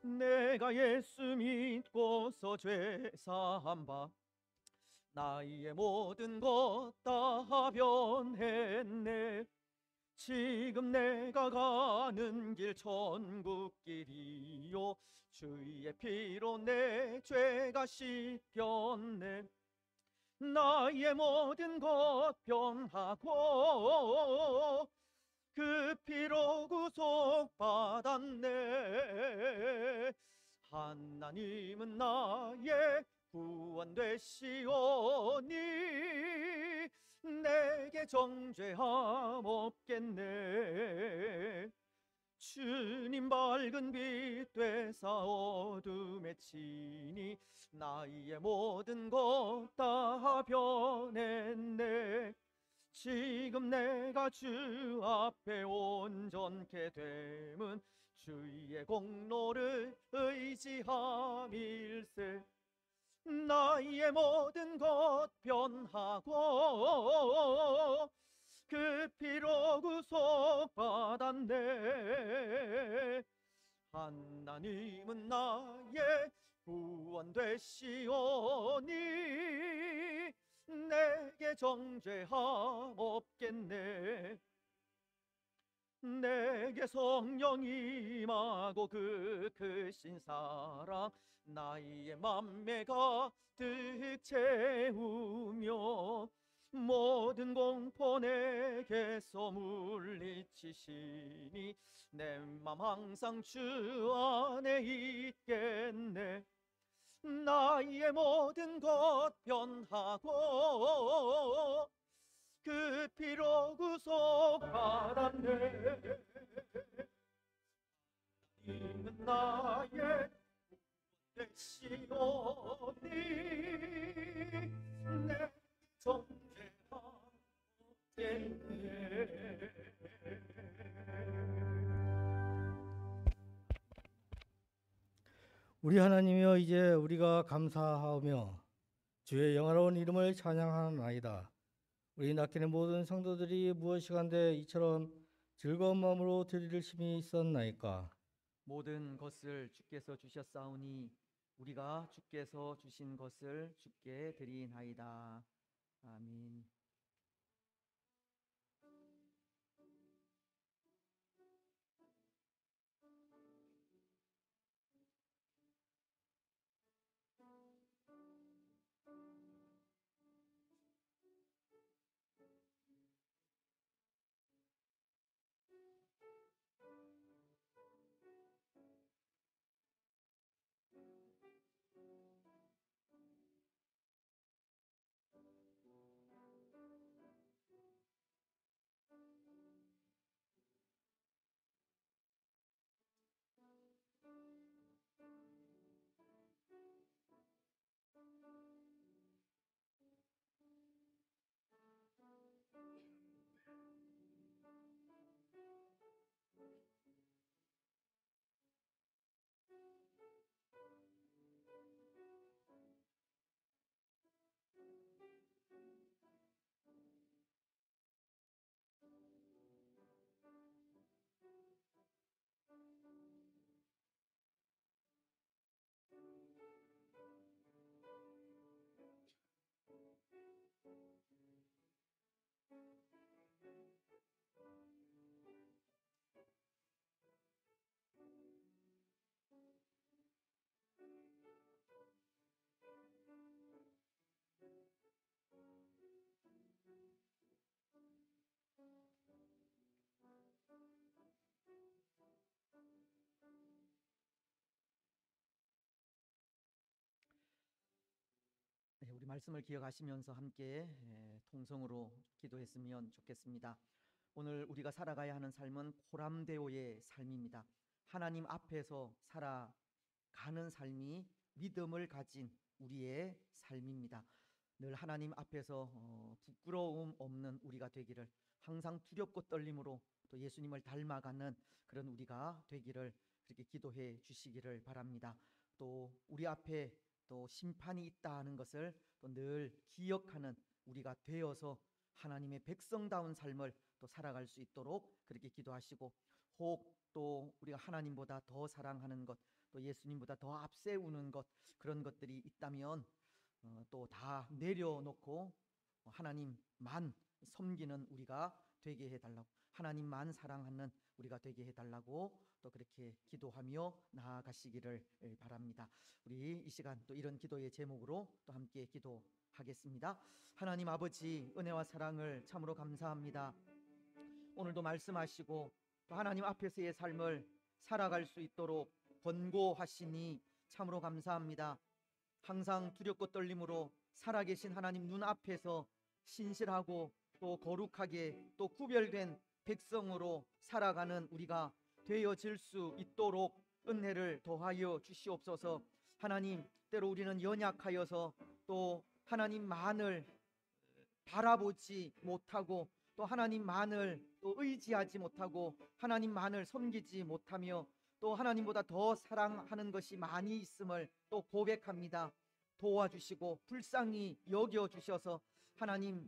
내가 예수 믿고서 죄 사함바 나의 모든 것 다 변했네. 지금 내가 가는 길 천국길이요 주의 피로 내 죄가 씻겼네. 나의 모든 것 변하고 그 피로 구속받았네. 하나님은 나의 구원 되시오니 내게 정죄함 없겠네. 주님 밝은 빛 되사 어둠에 치니 나의 모든 것 다 변했네. 지금 내가 주 앞에 온전케 됨은 주의 공로를 의지함일세. 나의 모든 것 변하고 그 피로 구속받았네. 하나님은 나의 구원 되시오니 내게 정죄함 없겠네. 내게 성령이 임하고 그 크신 사랑 나의 맘에 가득 채우며 모든 공포 내게서 물리치시니 내 맘 항상 주 안에 있겠네. 나의 모든 것 변하고 그 피로 구속받았네. 하나님은 나의 되시오니 내 정죄함 없겠네. 우리 하나님이여, 이제 우리가 감사하며 주의 영화로운 이름을 찬양하나이다. 우리 낚이는 모든 성도들이 무엇이간데 이처럼 즐거운 마음으로 드릴 힘이 있었나이까. 모든 것을 주께서 주셨사오니 우리가 주께서 주신 것을 주께 드리나이다. 아멘. 네, 우리 말씀을 기억하시면서 함께 통성으로 기도했으면 좋겠습니다. 오늘 우리가 살아가야 하는 삶은 코람데오의 삶입니다. 하나님 앞에서 살아가는 삶이 믿음을 가진 우리의 삶입니다. 늘 하나님 앞에서 부끄러움 없는 우리가 되기를, 항상 두렵고 떨림으로 또 예수님을 닮아가는 그런 우리가 되기를 그렇게 기도해 주시기를 바랍니다. 또 우리 앞에 또 심판이 있다 하는 것을 또 늘 기억하는 우리가 되어서 하나님의 백성다운 삶을 또 살아갈 수 있도록 그렇게 기도하시고, 혹 또 우리가 하나님보다 더 사랑하는 것, 또 예수님보다 더 앞세우는 것, 그런 것들이 있다면 또 다 내려놓고 하나님만 섬기는 우리가 되게 해달라고, 하나님만 사랑하는 우리가 되게 해달라고 또 그렇게 기도하며 나아가시기를 바랍니다. 우리 이 시간 또 이런 기도의 제목으로 또 함께 기도하겠습니다. 하나님 아버지, 은혜와 사랑을 참으로 감사합니다. 오늘도 말씀하시고 또 하나님 앞에서의 삶을 살아갈 수 있도록 권고하시니 참으로 감사합니다. 항상 두렵고 떨림으로 살아계신 하나님 눈앞에서 신실하고 또 거룩하게 또 구별된 백성으로 살아가는 우리가 되어질 수 있도록 은혜를 더하여 주시옵소서. 하나님, 때로 우리는 연약하여서 또 하나님만을 바라보지 못하고 또 하나님만을 또 의지하지 못하고 하나님만을 섬기지 못하며 또 하나님보다 더 사랑하는 것이 많이 있음을 또 고백합니다. 도와주시고 불쌍히 여겨주셔서 하나님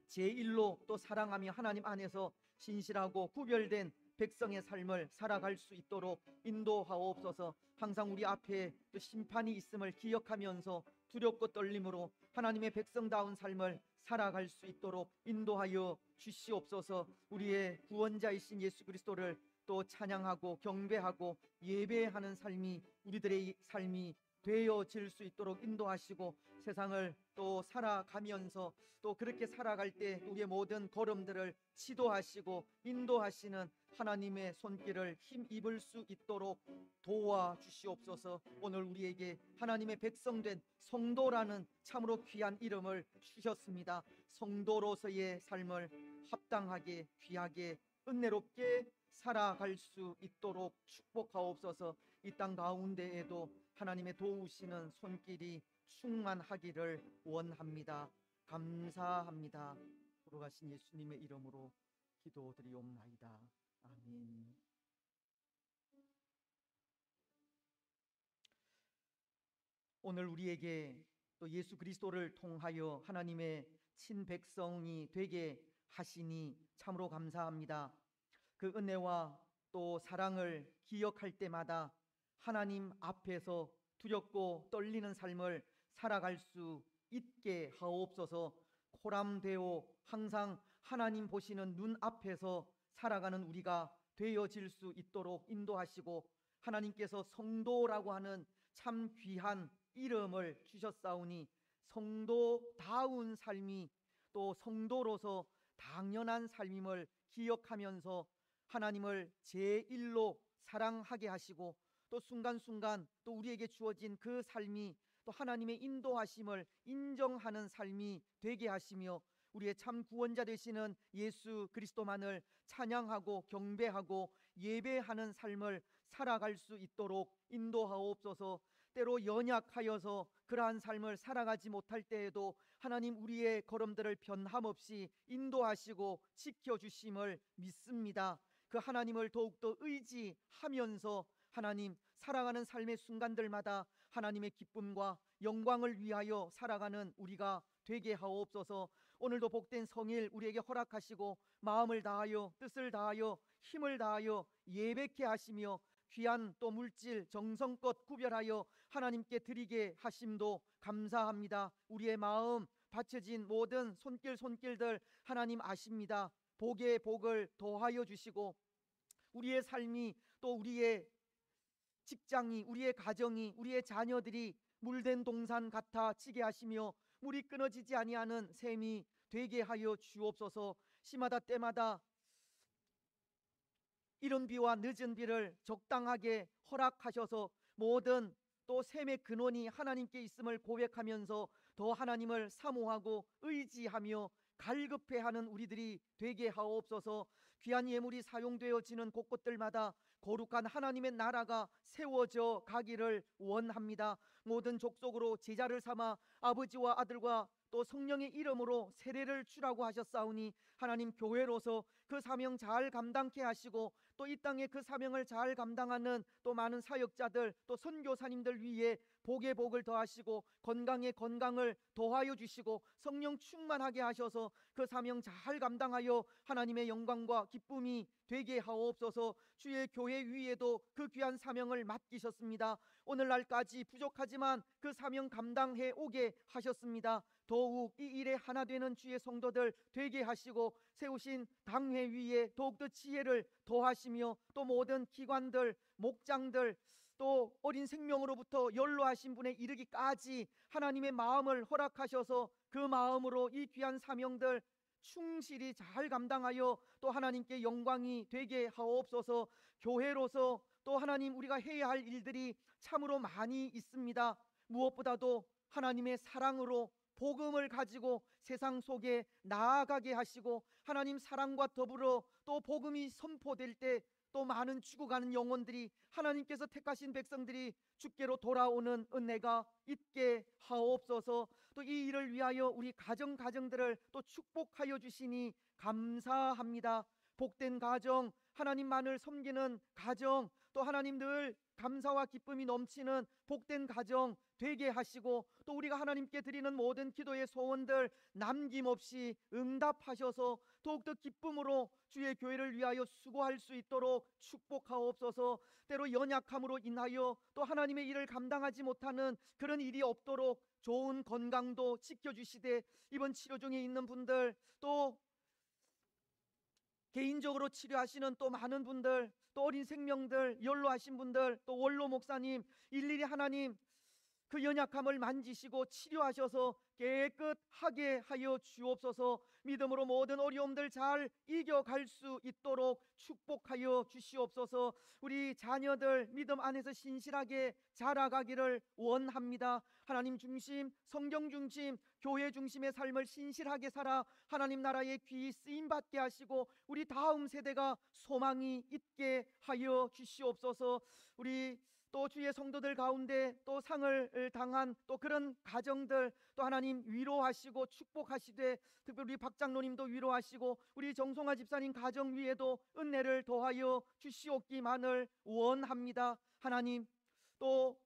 제1로 또 사랑하며 하나님 안에서 신실하고 구별된 백성의 삶을 살아갈 수 있도록 인도하옵소서. 항상 우리 앞에 또 심판이 있음을 기억하면서 두렵고 떨림으로 하나님의 백성다운 삶을 살아갈 수 있도록 인도하여 주시옵소서. 우리의 구원자이신 예수 그리스도를 또 찬양하고 경배하고 예배하는 삶이 우리들의 삶이 되어질 수 있도록 인도하시고, 세상을 또 살아가면서 또 그렇게 살아갈 때 우리의 모든 걸음들을 지도하시고 인도하시는 하나님의 손길을 힘입을 수 있도록 도와주시옵소서. 오늘 우리에게 하나님의 백성된 성도라는 참으로 귀한 이름을 주셨습니다. 성도로서의 삶을 합당하게 귀하게 은혜롭게 살아갈 수 있도록 축복하옵소서. 이 땅 가운데에도 하나님의 도우시는 손길이 충만하기를 원합니다. 감사합니다. 돌아가신 예수님의 이름으로 기도드리옵나이다. 아멘. 오늘 우리에게 또 예수 그리스도를 통하여 하나님의 친백성이 되게 하시니 참으로 감사합니다. 그 은혜와 또 사랑을 기억할 때마다 하나님 앞에서 두렵고 떨리는 삶을 살아갈 수 있게 하옵소서. 코람되어 항상 하나님 보시는 눈 앞에서 살아가는 우리가 되어질 수 있도록 인도하시고, 하나님께서 성도라고 하는 참 귀한 이름을 주셨사오니 성도다운 삶이 또 성도로서 당연한 삶임을 기억하면서 하나님을 제1로 사랑하게 하시고, 또 순간순간 또 우리에게 주어진 그 삶이 또 하나님의 인도하심을 인정하는 삶이 되게 하시며, 우리의 참 구원자 되시는 예수 그리스도만을 찬양하고 경배하고 예배하는 삶을 살아갈 수 있도록 인도하옵소서. 때로 연약하여서 그러한 삶을 살아가지 못할 때에도 하나님 우리의 걸음들을 변함없이 인도하시고 지켜주심을 믿습니다. 그 하나님을 더욱더 의지하면서 하나님 살아가는 삶의 순간들마다 하나님의 기쁨과 영광을 위하여 살아가는 우리가 되게 하옵소서. 오늘도 복된 성일 우리에게 허락하시고 마음을 다하여 뜻을 다하여 힘을 다하여 예배케 하시며 귀한 또 물질 정성껏 구별하여 하나님께 드리게 하심도 감사합니다. 우리의 마음 받쳐진 모든 손길들 하나님 아십니다. 복의 복을 더하여 주시고 우리의 삶이 또 우리의 직장이 우리의 가정이 우리의 자녀들이 물된 동산 같아 지게 하시며 물이 끊어지지 아니하는 샘이 되게 하여 주옵소서. 시마다 때마다 이른 비와 늦은 비를 적당하게 허락하셔서 모든 또 샘의 근원이 하나님께 있음을 고백하면서 더 하나님을 사모하고 의지하며 갈급해하는 우리들이 되게 하옵소서. 귀한 예물이 사용되어지는 곳곳들마다 거룩한 하나님의 나라가 세워져 가기를 원합니다. 모든 족속으로 제자를 삼아 아버지와 아들과 또 성령의 이름으로 세례를 주라고 하셨사오니 하나님 교회로서 그 사명 잘 감당케 하시고 또 이 땅에 그 사명을 잘 감당하는 또 많은 사역자들 또 선교사님들 위에 복의 복을 더하시고 건강에 건강을 더하여 주시고 성령 충만하게 하셔서 그 사명 잘 감당하여 하나님의 영광과 기쁨이 되게 하옵소서. 주의 교회 위에도 그 귀한 사명을 맡기셨습니다. 오늘날까지 부족하지만 그 사명 감당해 오게 하셨습니다. 더욱 이 일에 하나 되는 주의 성도들 되게 하시고 세우신 당회 위에 더욱더 지혜를 더하시며 또 모든 기관들 목장들 또 어린 생명으로부터 연로하신 분에 이르기까지 하나님의 마음을 허락하셔서 그 마음으로 이 귀한 사명들 충실히 잘 감당하여 또 하나님께 영광이 되게 하옵소서. 교회로서 또 하나님 우리가 해야 할 일들이 참으로 많이 있습니다. 무엇보다도 하나님의 사랑으로 복음을 가지고 세상 속에 나아가게 하시고 하나님 사랑과 더불어 또 복음이 선포될 때 또 많은 죽어가는 영혼들이 하나님께서 택하신 백성들이 주께로 돌아오는 은혜가 있게 하옵소서. 또 이 일을 위하여 우리 가정들을 또 축복하여 주시니 감사합니다. 복된 가정, 하나님만을 섬기는 가정, 또 하나님 늘 감사와 기쁨이 넘치는 복된 가정 되게 하시고 또 우리가 하나님께 드리는 모든 기도의 소원들 남김없이 응답하셔서 더욱더 기쁨으로 주의 교회를 위하여 수고할 수 있도록 축복하옵소서. 때로 연약함으로 인하여 또 하나님의 일을 감당하지 못하는 그런 일이 없도록 좋은 건강도 지켜주시되 이번 치료 중에 있는 분들 또 개인적으로 치료하시는 또 많은 분들 또 어린 생명들 연로하신 분들 또 원로 목사님 일일이 하나님 그 연약함을 만지시고 치료하셔서 깨끗하게 하여 주옵소서. 믿음으로 모든 어려움들 잘 이겨갈 수 있도록 축복하여 주시옵소서. 우리 자녀들 믿음 안에서 신실하게 자라가기를 원합니다. 하나님 중심, 성경 중심, 교회 중심의 삶을 신실하게 살아 하나님 나라의 귀 쓰임받게 하시고 우리 다음 세대가 소망이 있게 하여 주시옵소서. 우리 또 주의 성도들 가운데 또 상을 당한 또 그런 가정들 또 하나님 위로하시고 축복하시되 특별히 우리 박장로님도 위로하시고 우리 정송아 집사님 가정 위에도 은혜를 더하여 주시옵기만을 원합니다. 하나님 또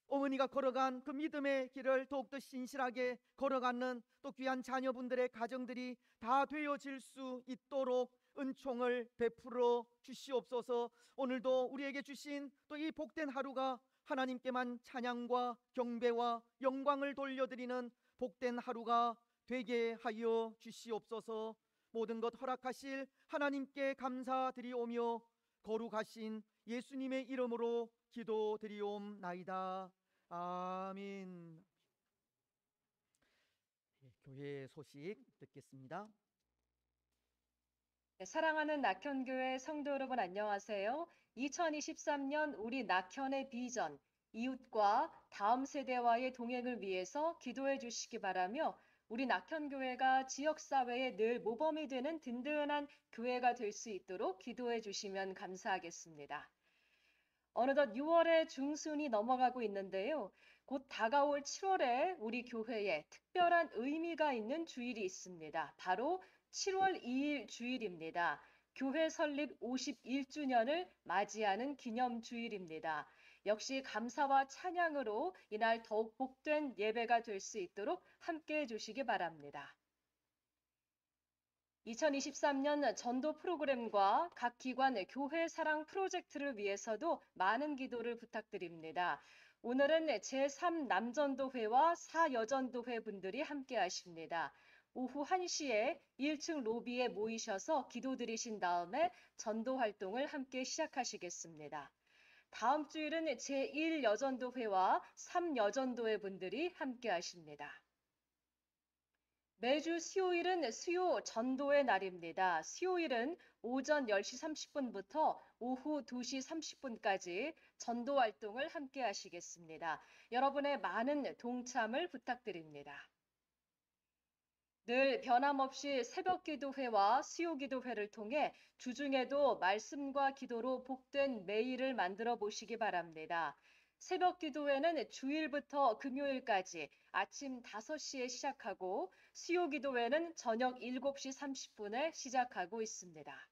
어머니가 걸어간 그 믿음의 길을 더욱더 신실하게 걸어가는 또 귀한 자녀분들의 가정들이 다 되어질 수 있도록 은총을 베풀어 주시옵소서. 오늘도 우리에게 주신 또 이 복된 하루가 하나님께만 찬양과 경배와 영광을 돌려드리는 복된 하루가 되게 하여 주시옵소서. 모든 것 허락하실 하나님께 감사드리오며 거룩하신 예수님의 이름으로 기도드리옵나이다. 아멘. 교회 소식 듣겠습니다. 네, 사랑하는 낙현교회 성도 여러분 안녕하세요. 2023년 우리 낙현의 비전, 이웃과 다음 세대와의 동행을 위해서 기도해 주시기 바라며 우리 낙현교회가 지역사회에 늘 모범이 되는 든든한 교회가 될 수 있도록 기도해 주시면 감사하겠습니다. 어느덧 6월의 중순이 넘어가고 있는데요. 곧 다가올 7월에 우리 교회에 특별한 의미가 있는 주일이 있습니다. 바로 7월 2일 주일입니다. 교회 설립 51주년을 맞이하는 기념 주일입니다. 역시 감사와 찬양으로 이날 더욱 복된 예배가 될 수 있도록 함께해 주시기 바랍니다. 2023년 전도 프로그램과 각 기관 교회 사랑 프로젝트를 위해서도 많은 기도를 부탁드립니다. 오늘은 제3 남전도회와 4 여전도회 분들이 함께 하십니다. 오후 1시에 1층 로비에 모이셔서 기도드리신 다음에 전도 활동을 함께 시작하시겠습니다. 다음 주일은 제1 여전도회와 3 여전도회 분들이 함께 하십니다. 매주 수요일은 수요 전도의 날입니다. 수요일은 오전 10시 30분부터 오후 2시 30분까지 전도 활동을 함께 하시겠습니다. 여러분의 많은 동참을 부탁드립니다. 늘 변함없이 새벽 기도회와 수요 기도회를 통해 주중에도 말씀과 기도로 복된 매일을 만들어 보시기 바랍니다. 새벽 기도회는 주일부터 금요일까지 아침 5시에 시작하고 수요 기도회는 저녁 7시 30분에 시작하고 있습니다.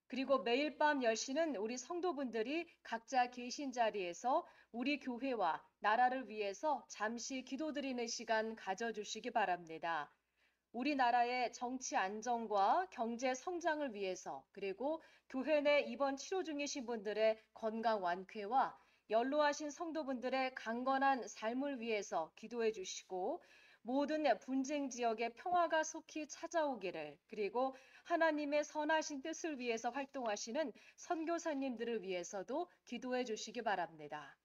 그리고 매일 밤 10시는 우리 성도분들이 각자 계신 자리에서 우리 교회와 나라를 위해서 잠시 기도드리는 시간 가져주시기 바랍니다. 우리나라의 정치 안정과 경제 성장을 위해서 그리고 교회 내 입원 치료 중이신 분들의 건강 완쾌와 연로하신 성도분들의 강건한 삶을 위해서 기도해 주시고 모든 분쟁 지역의 평화가 속히 찾아오기를 그리고 하나님의 선하신 뜻을 위해서 활동하시는 선교사님들을 위해서도 기도해 주시기 바랍니다.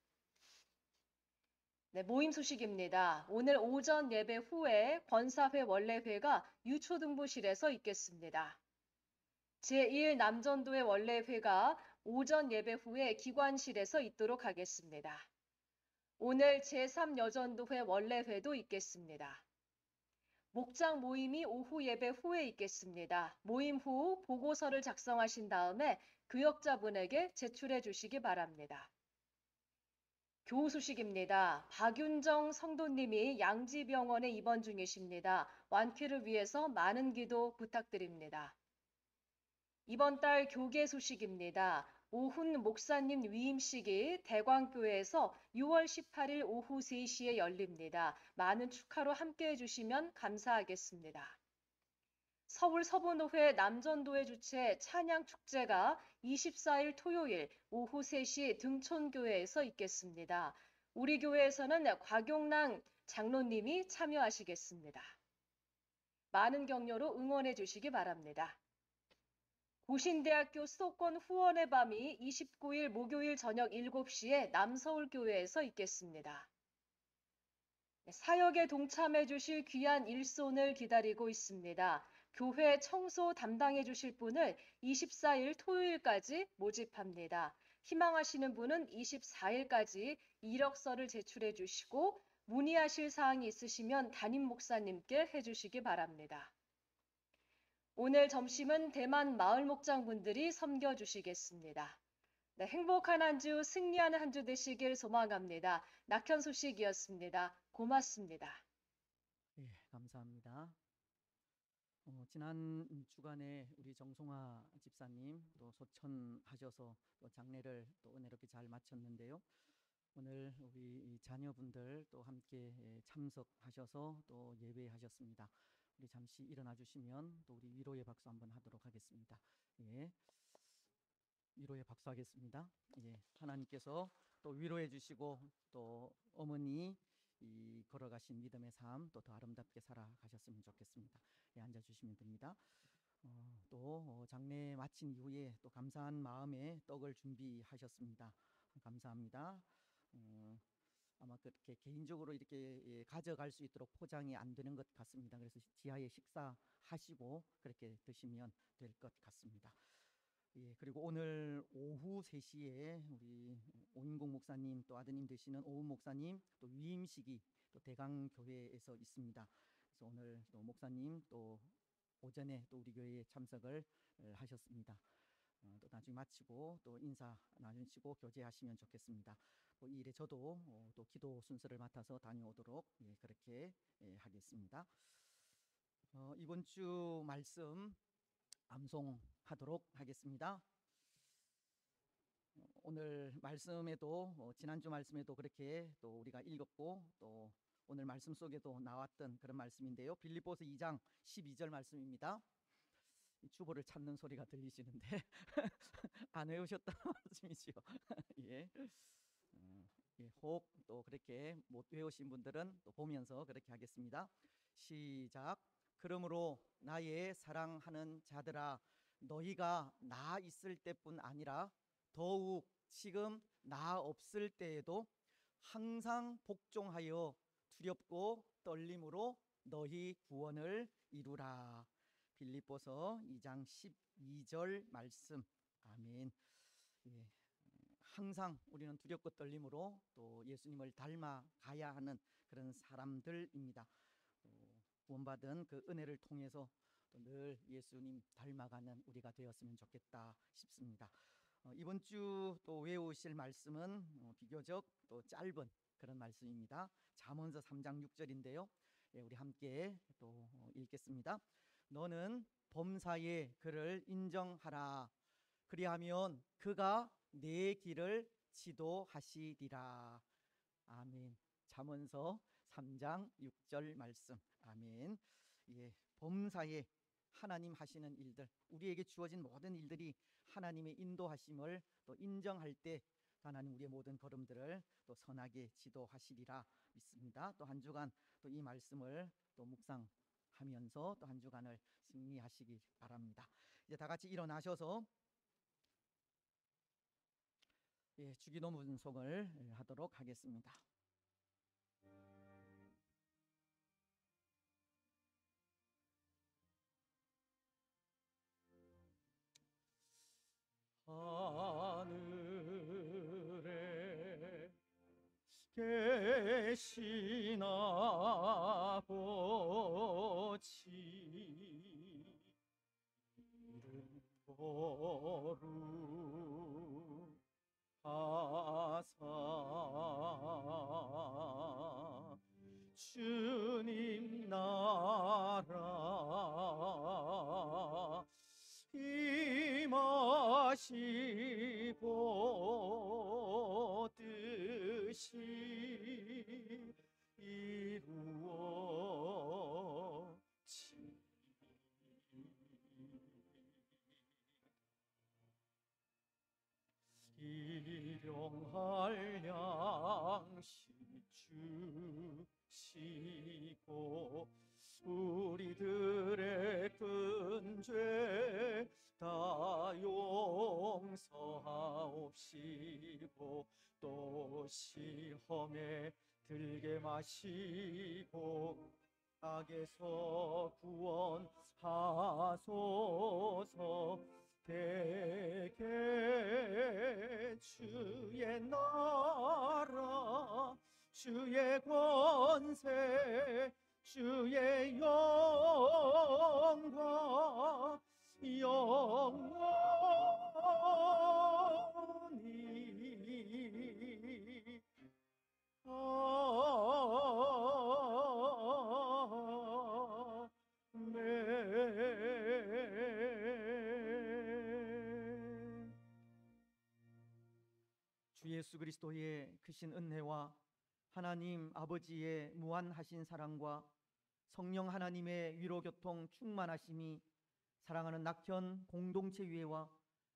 네, 모임 소식입니다. 오늘 오전 예배 후에 권사회 원래회가 유초등부실에서 있겠습니다. 제1 남전도회 원래회가 오전 예배 후에 기관실에서 있도록 하겠습니다. 오늘 제3 여전도회 원래회도 있겠습니다. 목장 모임이 오후 예배 후에 있겠습니다. 모임 후 보고서를 작성하신 다음에 교역자분에게 제출해 주시기 바랍니다. 교우 소식입니다. 박윤정 성도님이 양지병원에 입원 중이십니다. 완쾌를 위해서 많은 기도 부탁드립니다. 이번 달 교계 소식입니다. 오훈 목사님 위임식이 대광교회에서 6월 18일 오후 3시에 열립니다. 많은 축하로 함께해 주시면 감사하겠습니다. 서울 서부노회 남전도회 주최 찬양축제가 24일 토요일 오후 3시 등촌교회에서 있겠습니다. 우리 교회에서는 곽용랑 장로님이 참여하시겠습니다. 많은 격려로 응원해 주시기 바랍니다. 고신대학교 수도권 후원의 밤이 29일 목요일 저녁 7시에 남서울교회에서 있겠습니다. 사역에 동참해 주실 귀한 일손을 기다리고 있습니다. 교회 청소 담당해 주실 분을 24일 토요일까지 모집합니다. 희망하시는 분은 24일까지 이력서를 제출해 주시고 문의하실 사항이 있으시면 담임 목사님께 해주시기 바랍니다. 오늘 점심은 대만 마을 목장분들이 섬겨주시겠습니다. 네, 행복한 한 주, 승리하는 한 주 되시길 소망합니다. 낙현 소식이었습니다. 고맙습니다. 예, 감사합니다. 지난 주간에 우리 정송아 집사님 또 소천하셔서 또 장례를 또 은혜롭게 잘 마쳤는데요. 오늘 우리 자녀분들 또 함께 참석하셔서 또 예배하셨습니다. 우리 잠시 일어나 주시면 또 우리 위로의 박수 한번 하도록 하겠습니다. 예, 위로의 박수 하겠습니다. 예, 하나님께서 또 위로해 주시고 또 어머니 이 걸어가신 믿음의 삶 또 더 아름답게 살아가셨으면 좋겠습니다. 예, 앉아주시면 됩니다. 또 장례 마친 이후에 또 감사한 마음에 떡을 준비하셨습니다. 감사합니다. 아마 그렇게 개인적으로 이렇게 가져갈 수 있도록 포장이 안 되는 것 같습니다. 그래서 지하에 식사하시고 그렇게 드시면 될 것 같습니다. 예, 그리고 오늘 오후 3시에 우리 오인국 목사님 또 아드님 되시는 오은 목사님 또 위임식이 또 대강교회에서 있습니다. 그래서 오늘 또 목사님 또 오전에 또 우리 교회에 참석을 하셨습니다. 또 나중에 마치고 또 인사 나누시고 교제하시면 좋겠습니다. 이 일에 저도 또 기도 순서를 맡아서 다녀오도록 그렇게 하겠습니다. 이번 주 말씀 암송하도록 하겠습니다. 오늘 말씀에도 지난주 말씀에도 그렇게 또 우리가 읽었고 또 오늘 말씀 속에도 나왔던 그런 말씀인데요. 빌립보서 2장 12절 말씀입니다. 주보를 찾는 소리가 들리시는데 안 외우셨다는 말씀이지요. 예. 호흡 또 그렇게 못 외우신 분들은 또 보면서 그렇게 하겠습니다. 시작. 그러므로 나의 사랑하는 자들아, 너희가 나 있을 때뿐 아니라 더욱 지금 나 없을 때에도 항상 복종하여 두렵고 떨림으로 너희 구원을 이루라. 빌립보서 2장 12절 말씀. 아멘. 예, 항상 우리는 두렵고 떨림으로 또 예수님을 닮아가야 하는 그런 사람들입니다. 구원받은 그 은혜를 통해서 또 늘 예수님 닮아가는 우리가 되었으면 좋겠다 싶습니다. 이번 주 또 외우실 말씀은 비교적 또 짧은 그런 말씀입니다. 잠언서 3장 6절인데요. 우리 함께 또 읽겠습니다. 너는 범사에 그를 인정하라. 그리하면 그가 내 길을 지도하시리라. 아멘. 잠언서 3장 6절 말씀. 아멘. 예, 범사에 하나님 하시는 일들, 우리에게 주어진 모든 일들이 하나님의 인도하심을 또 인정할 때 하나님 우리의 모든 걸음들을 또 선하게 지도하시리라 믿습니다. 또 한 주간 또 이 말씀을 또 묵상하면서 또 한 주간을 승리하시길 바랍니다. 이제 다 같이 일어나셔서 주기도 문송을 하도록 하겠습니다. 하늘에 계신 아버지, 이름 거룩하사 주님 나라 임하시고 뜻이 이루어지. 일용할 양식 주시고 우리들의 큰 죄 다 용서하옵시고 또 시험에 들게 마시고 악에서 구원하소서. 대개 주의 나라 주의 권세 주의 영광 영원히 아멘. 주 예수 그리스도의 크신 은혜와 하나님 아버지의 무한하신 사랑과 성령 하나님의 위로교통 충만하심이 사랑하는 낙현 공동체 위에와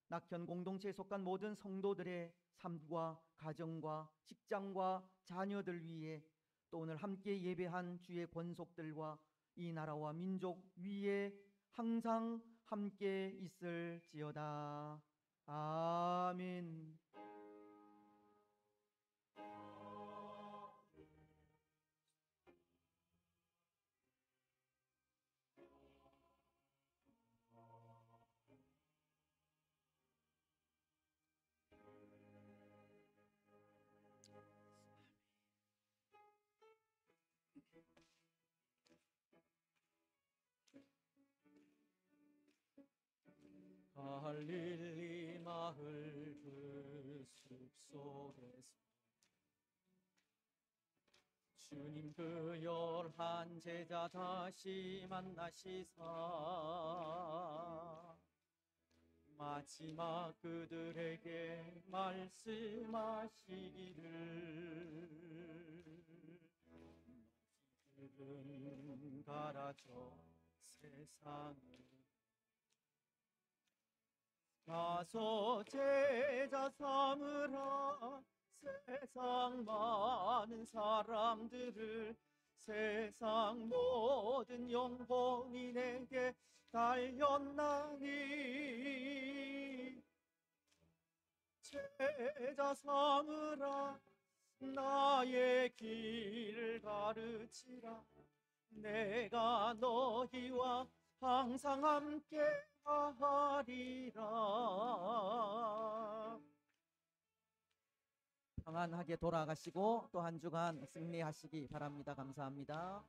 낙현 공동체에 속한 모든 성도들의 삶과 가정과 직장과 자녀들 위에 또 오늘 함께 예배한 주의 권속들과 이 나라와 민족 위에 항상 함께 있을지어다. 아멘. 갈릴리 마을 그 숲속에서 주님 그 열한 제자 다시 만나시사 마지막 그들에게 말씀하시기를 너희들은 가라져 세상을 가서 제자 삼으라 세상 많은 사람들을 세상 모든 영혼이 내게 달렸나니 제자 삼으라 나의 길을 가르치라 내가 너희와 항상 함께 하리라. 평안하게 돌아가시고 또 한 주간 승리하시기 바랍니다. 감사합니다.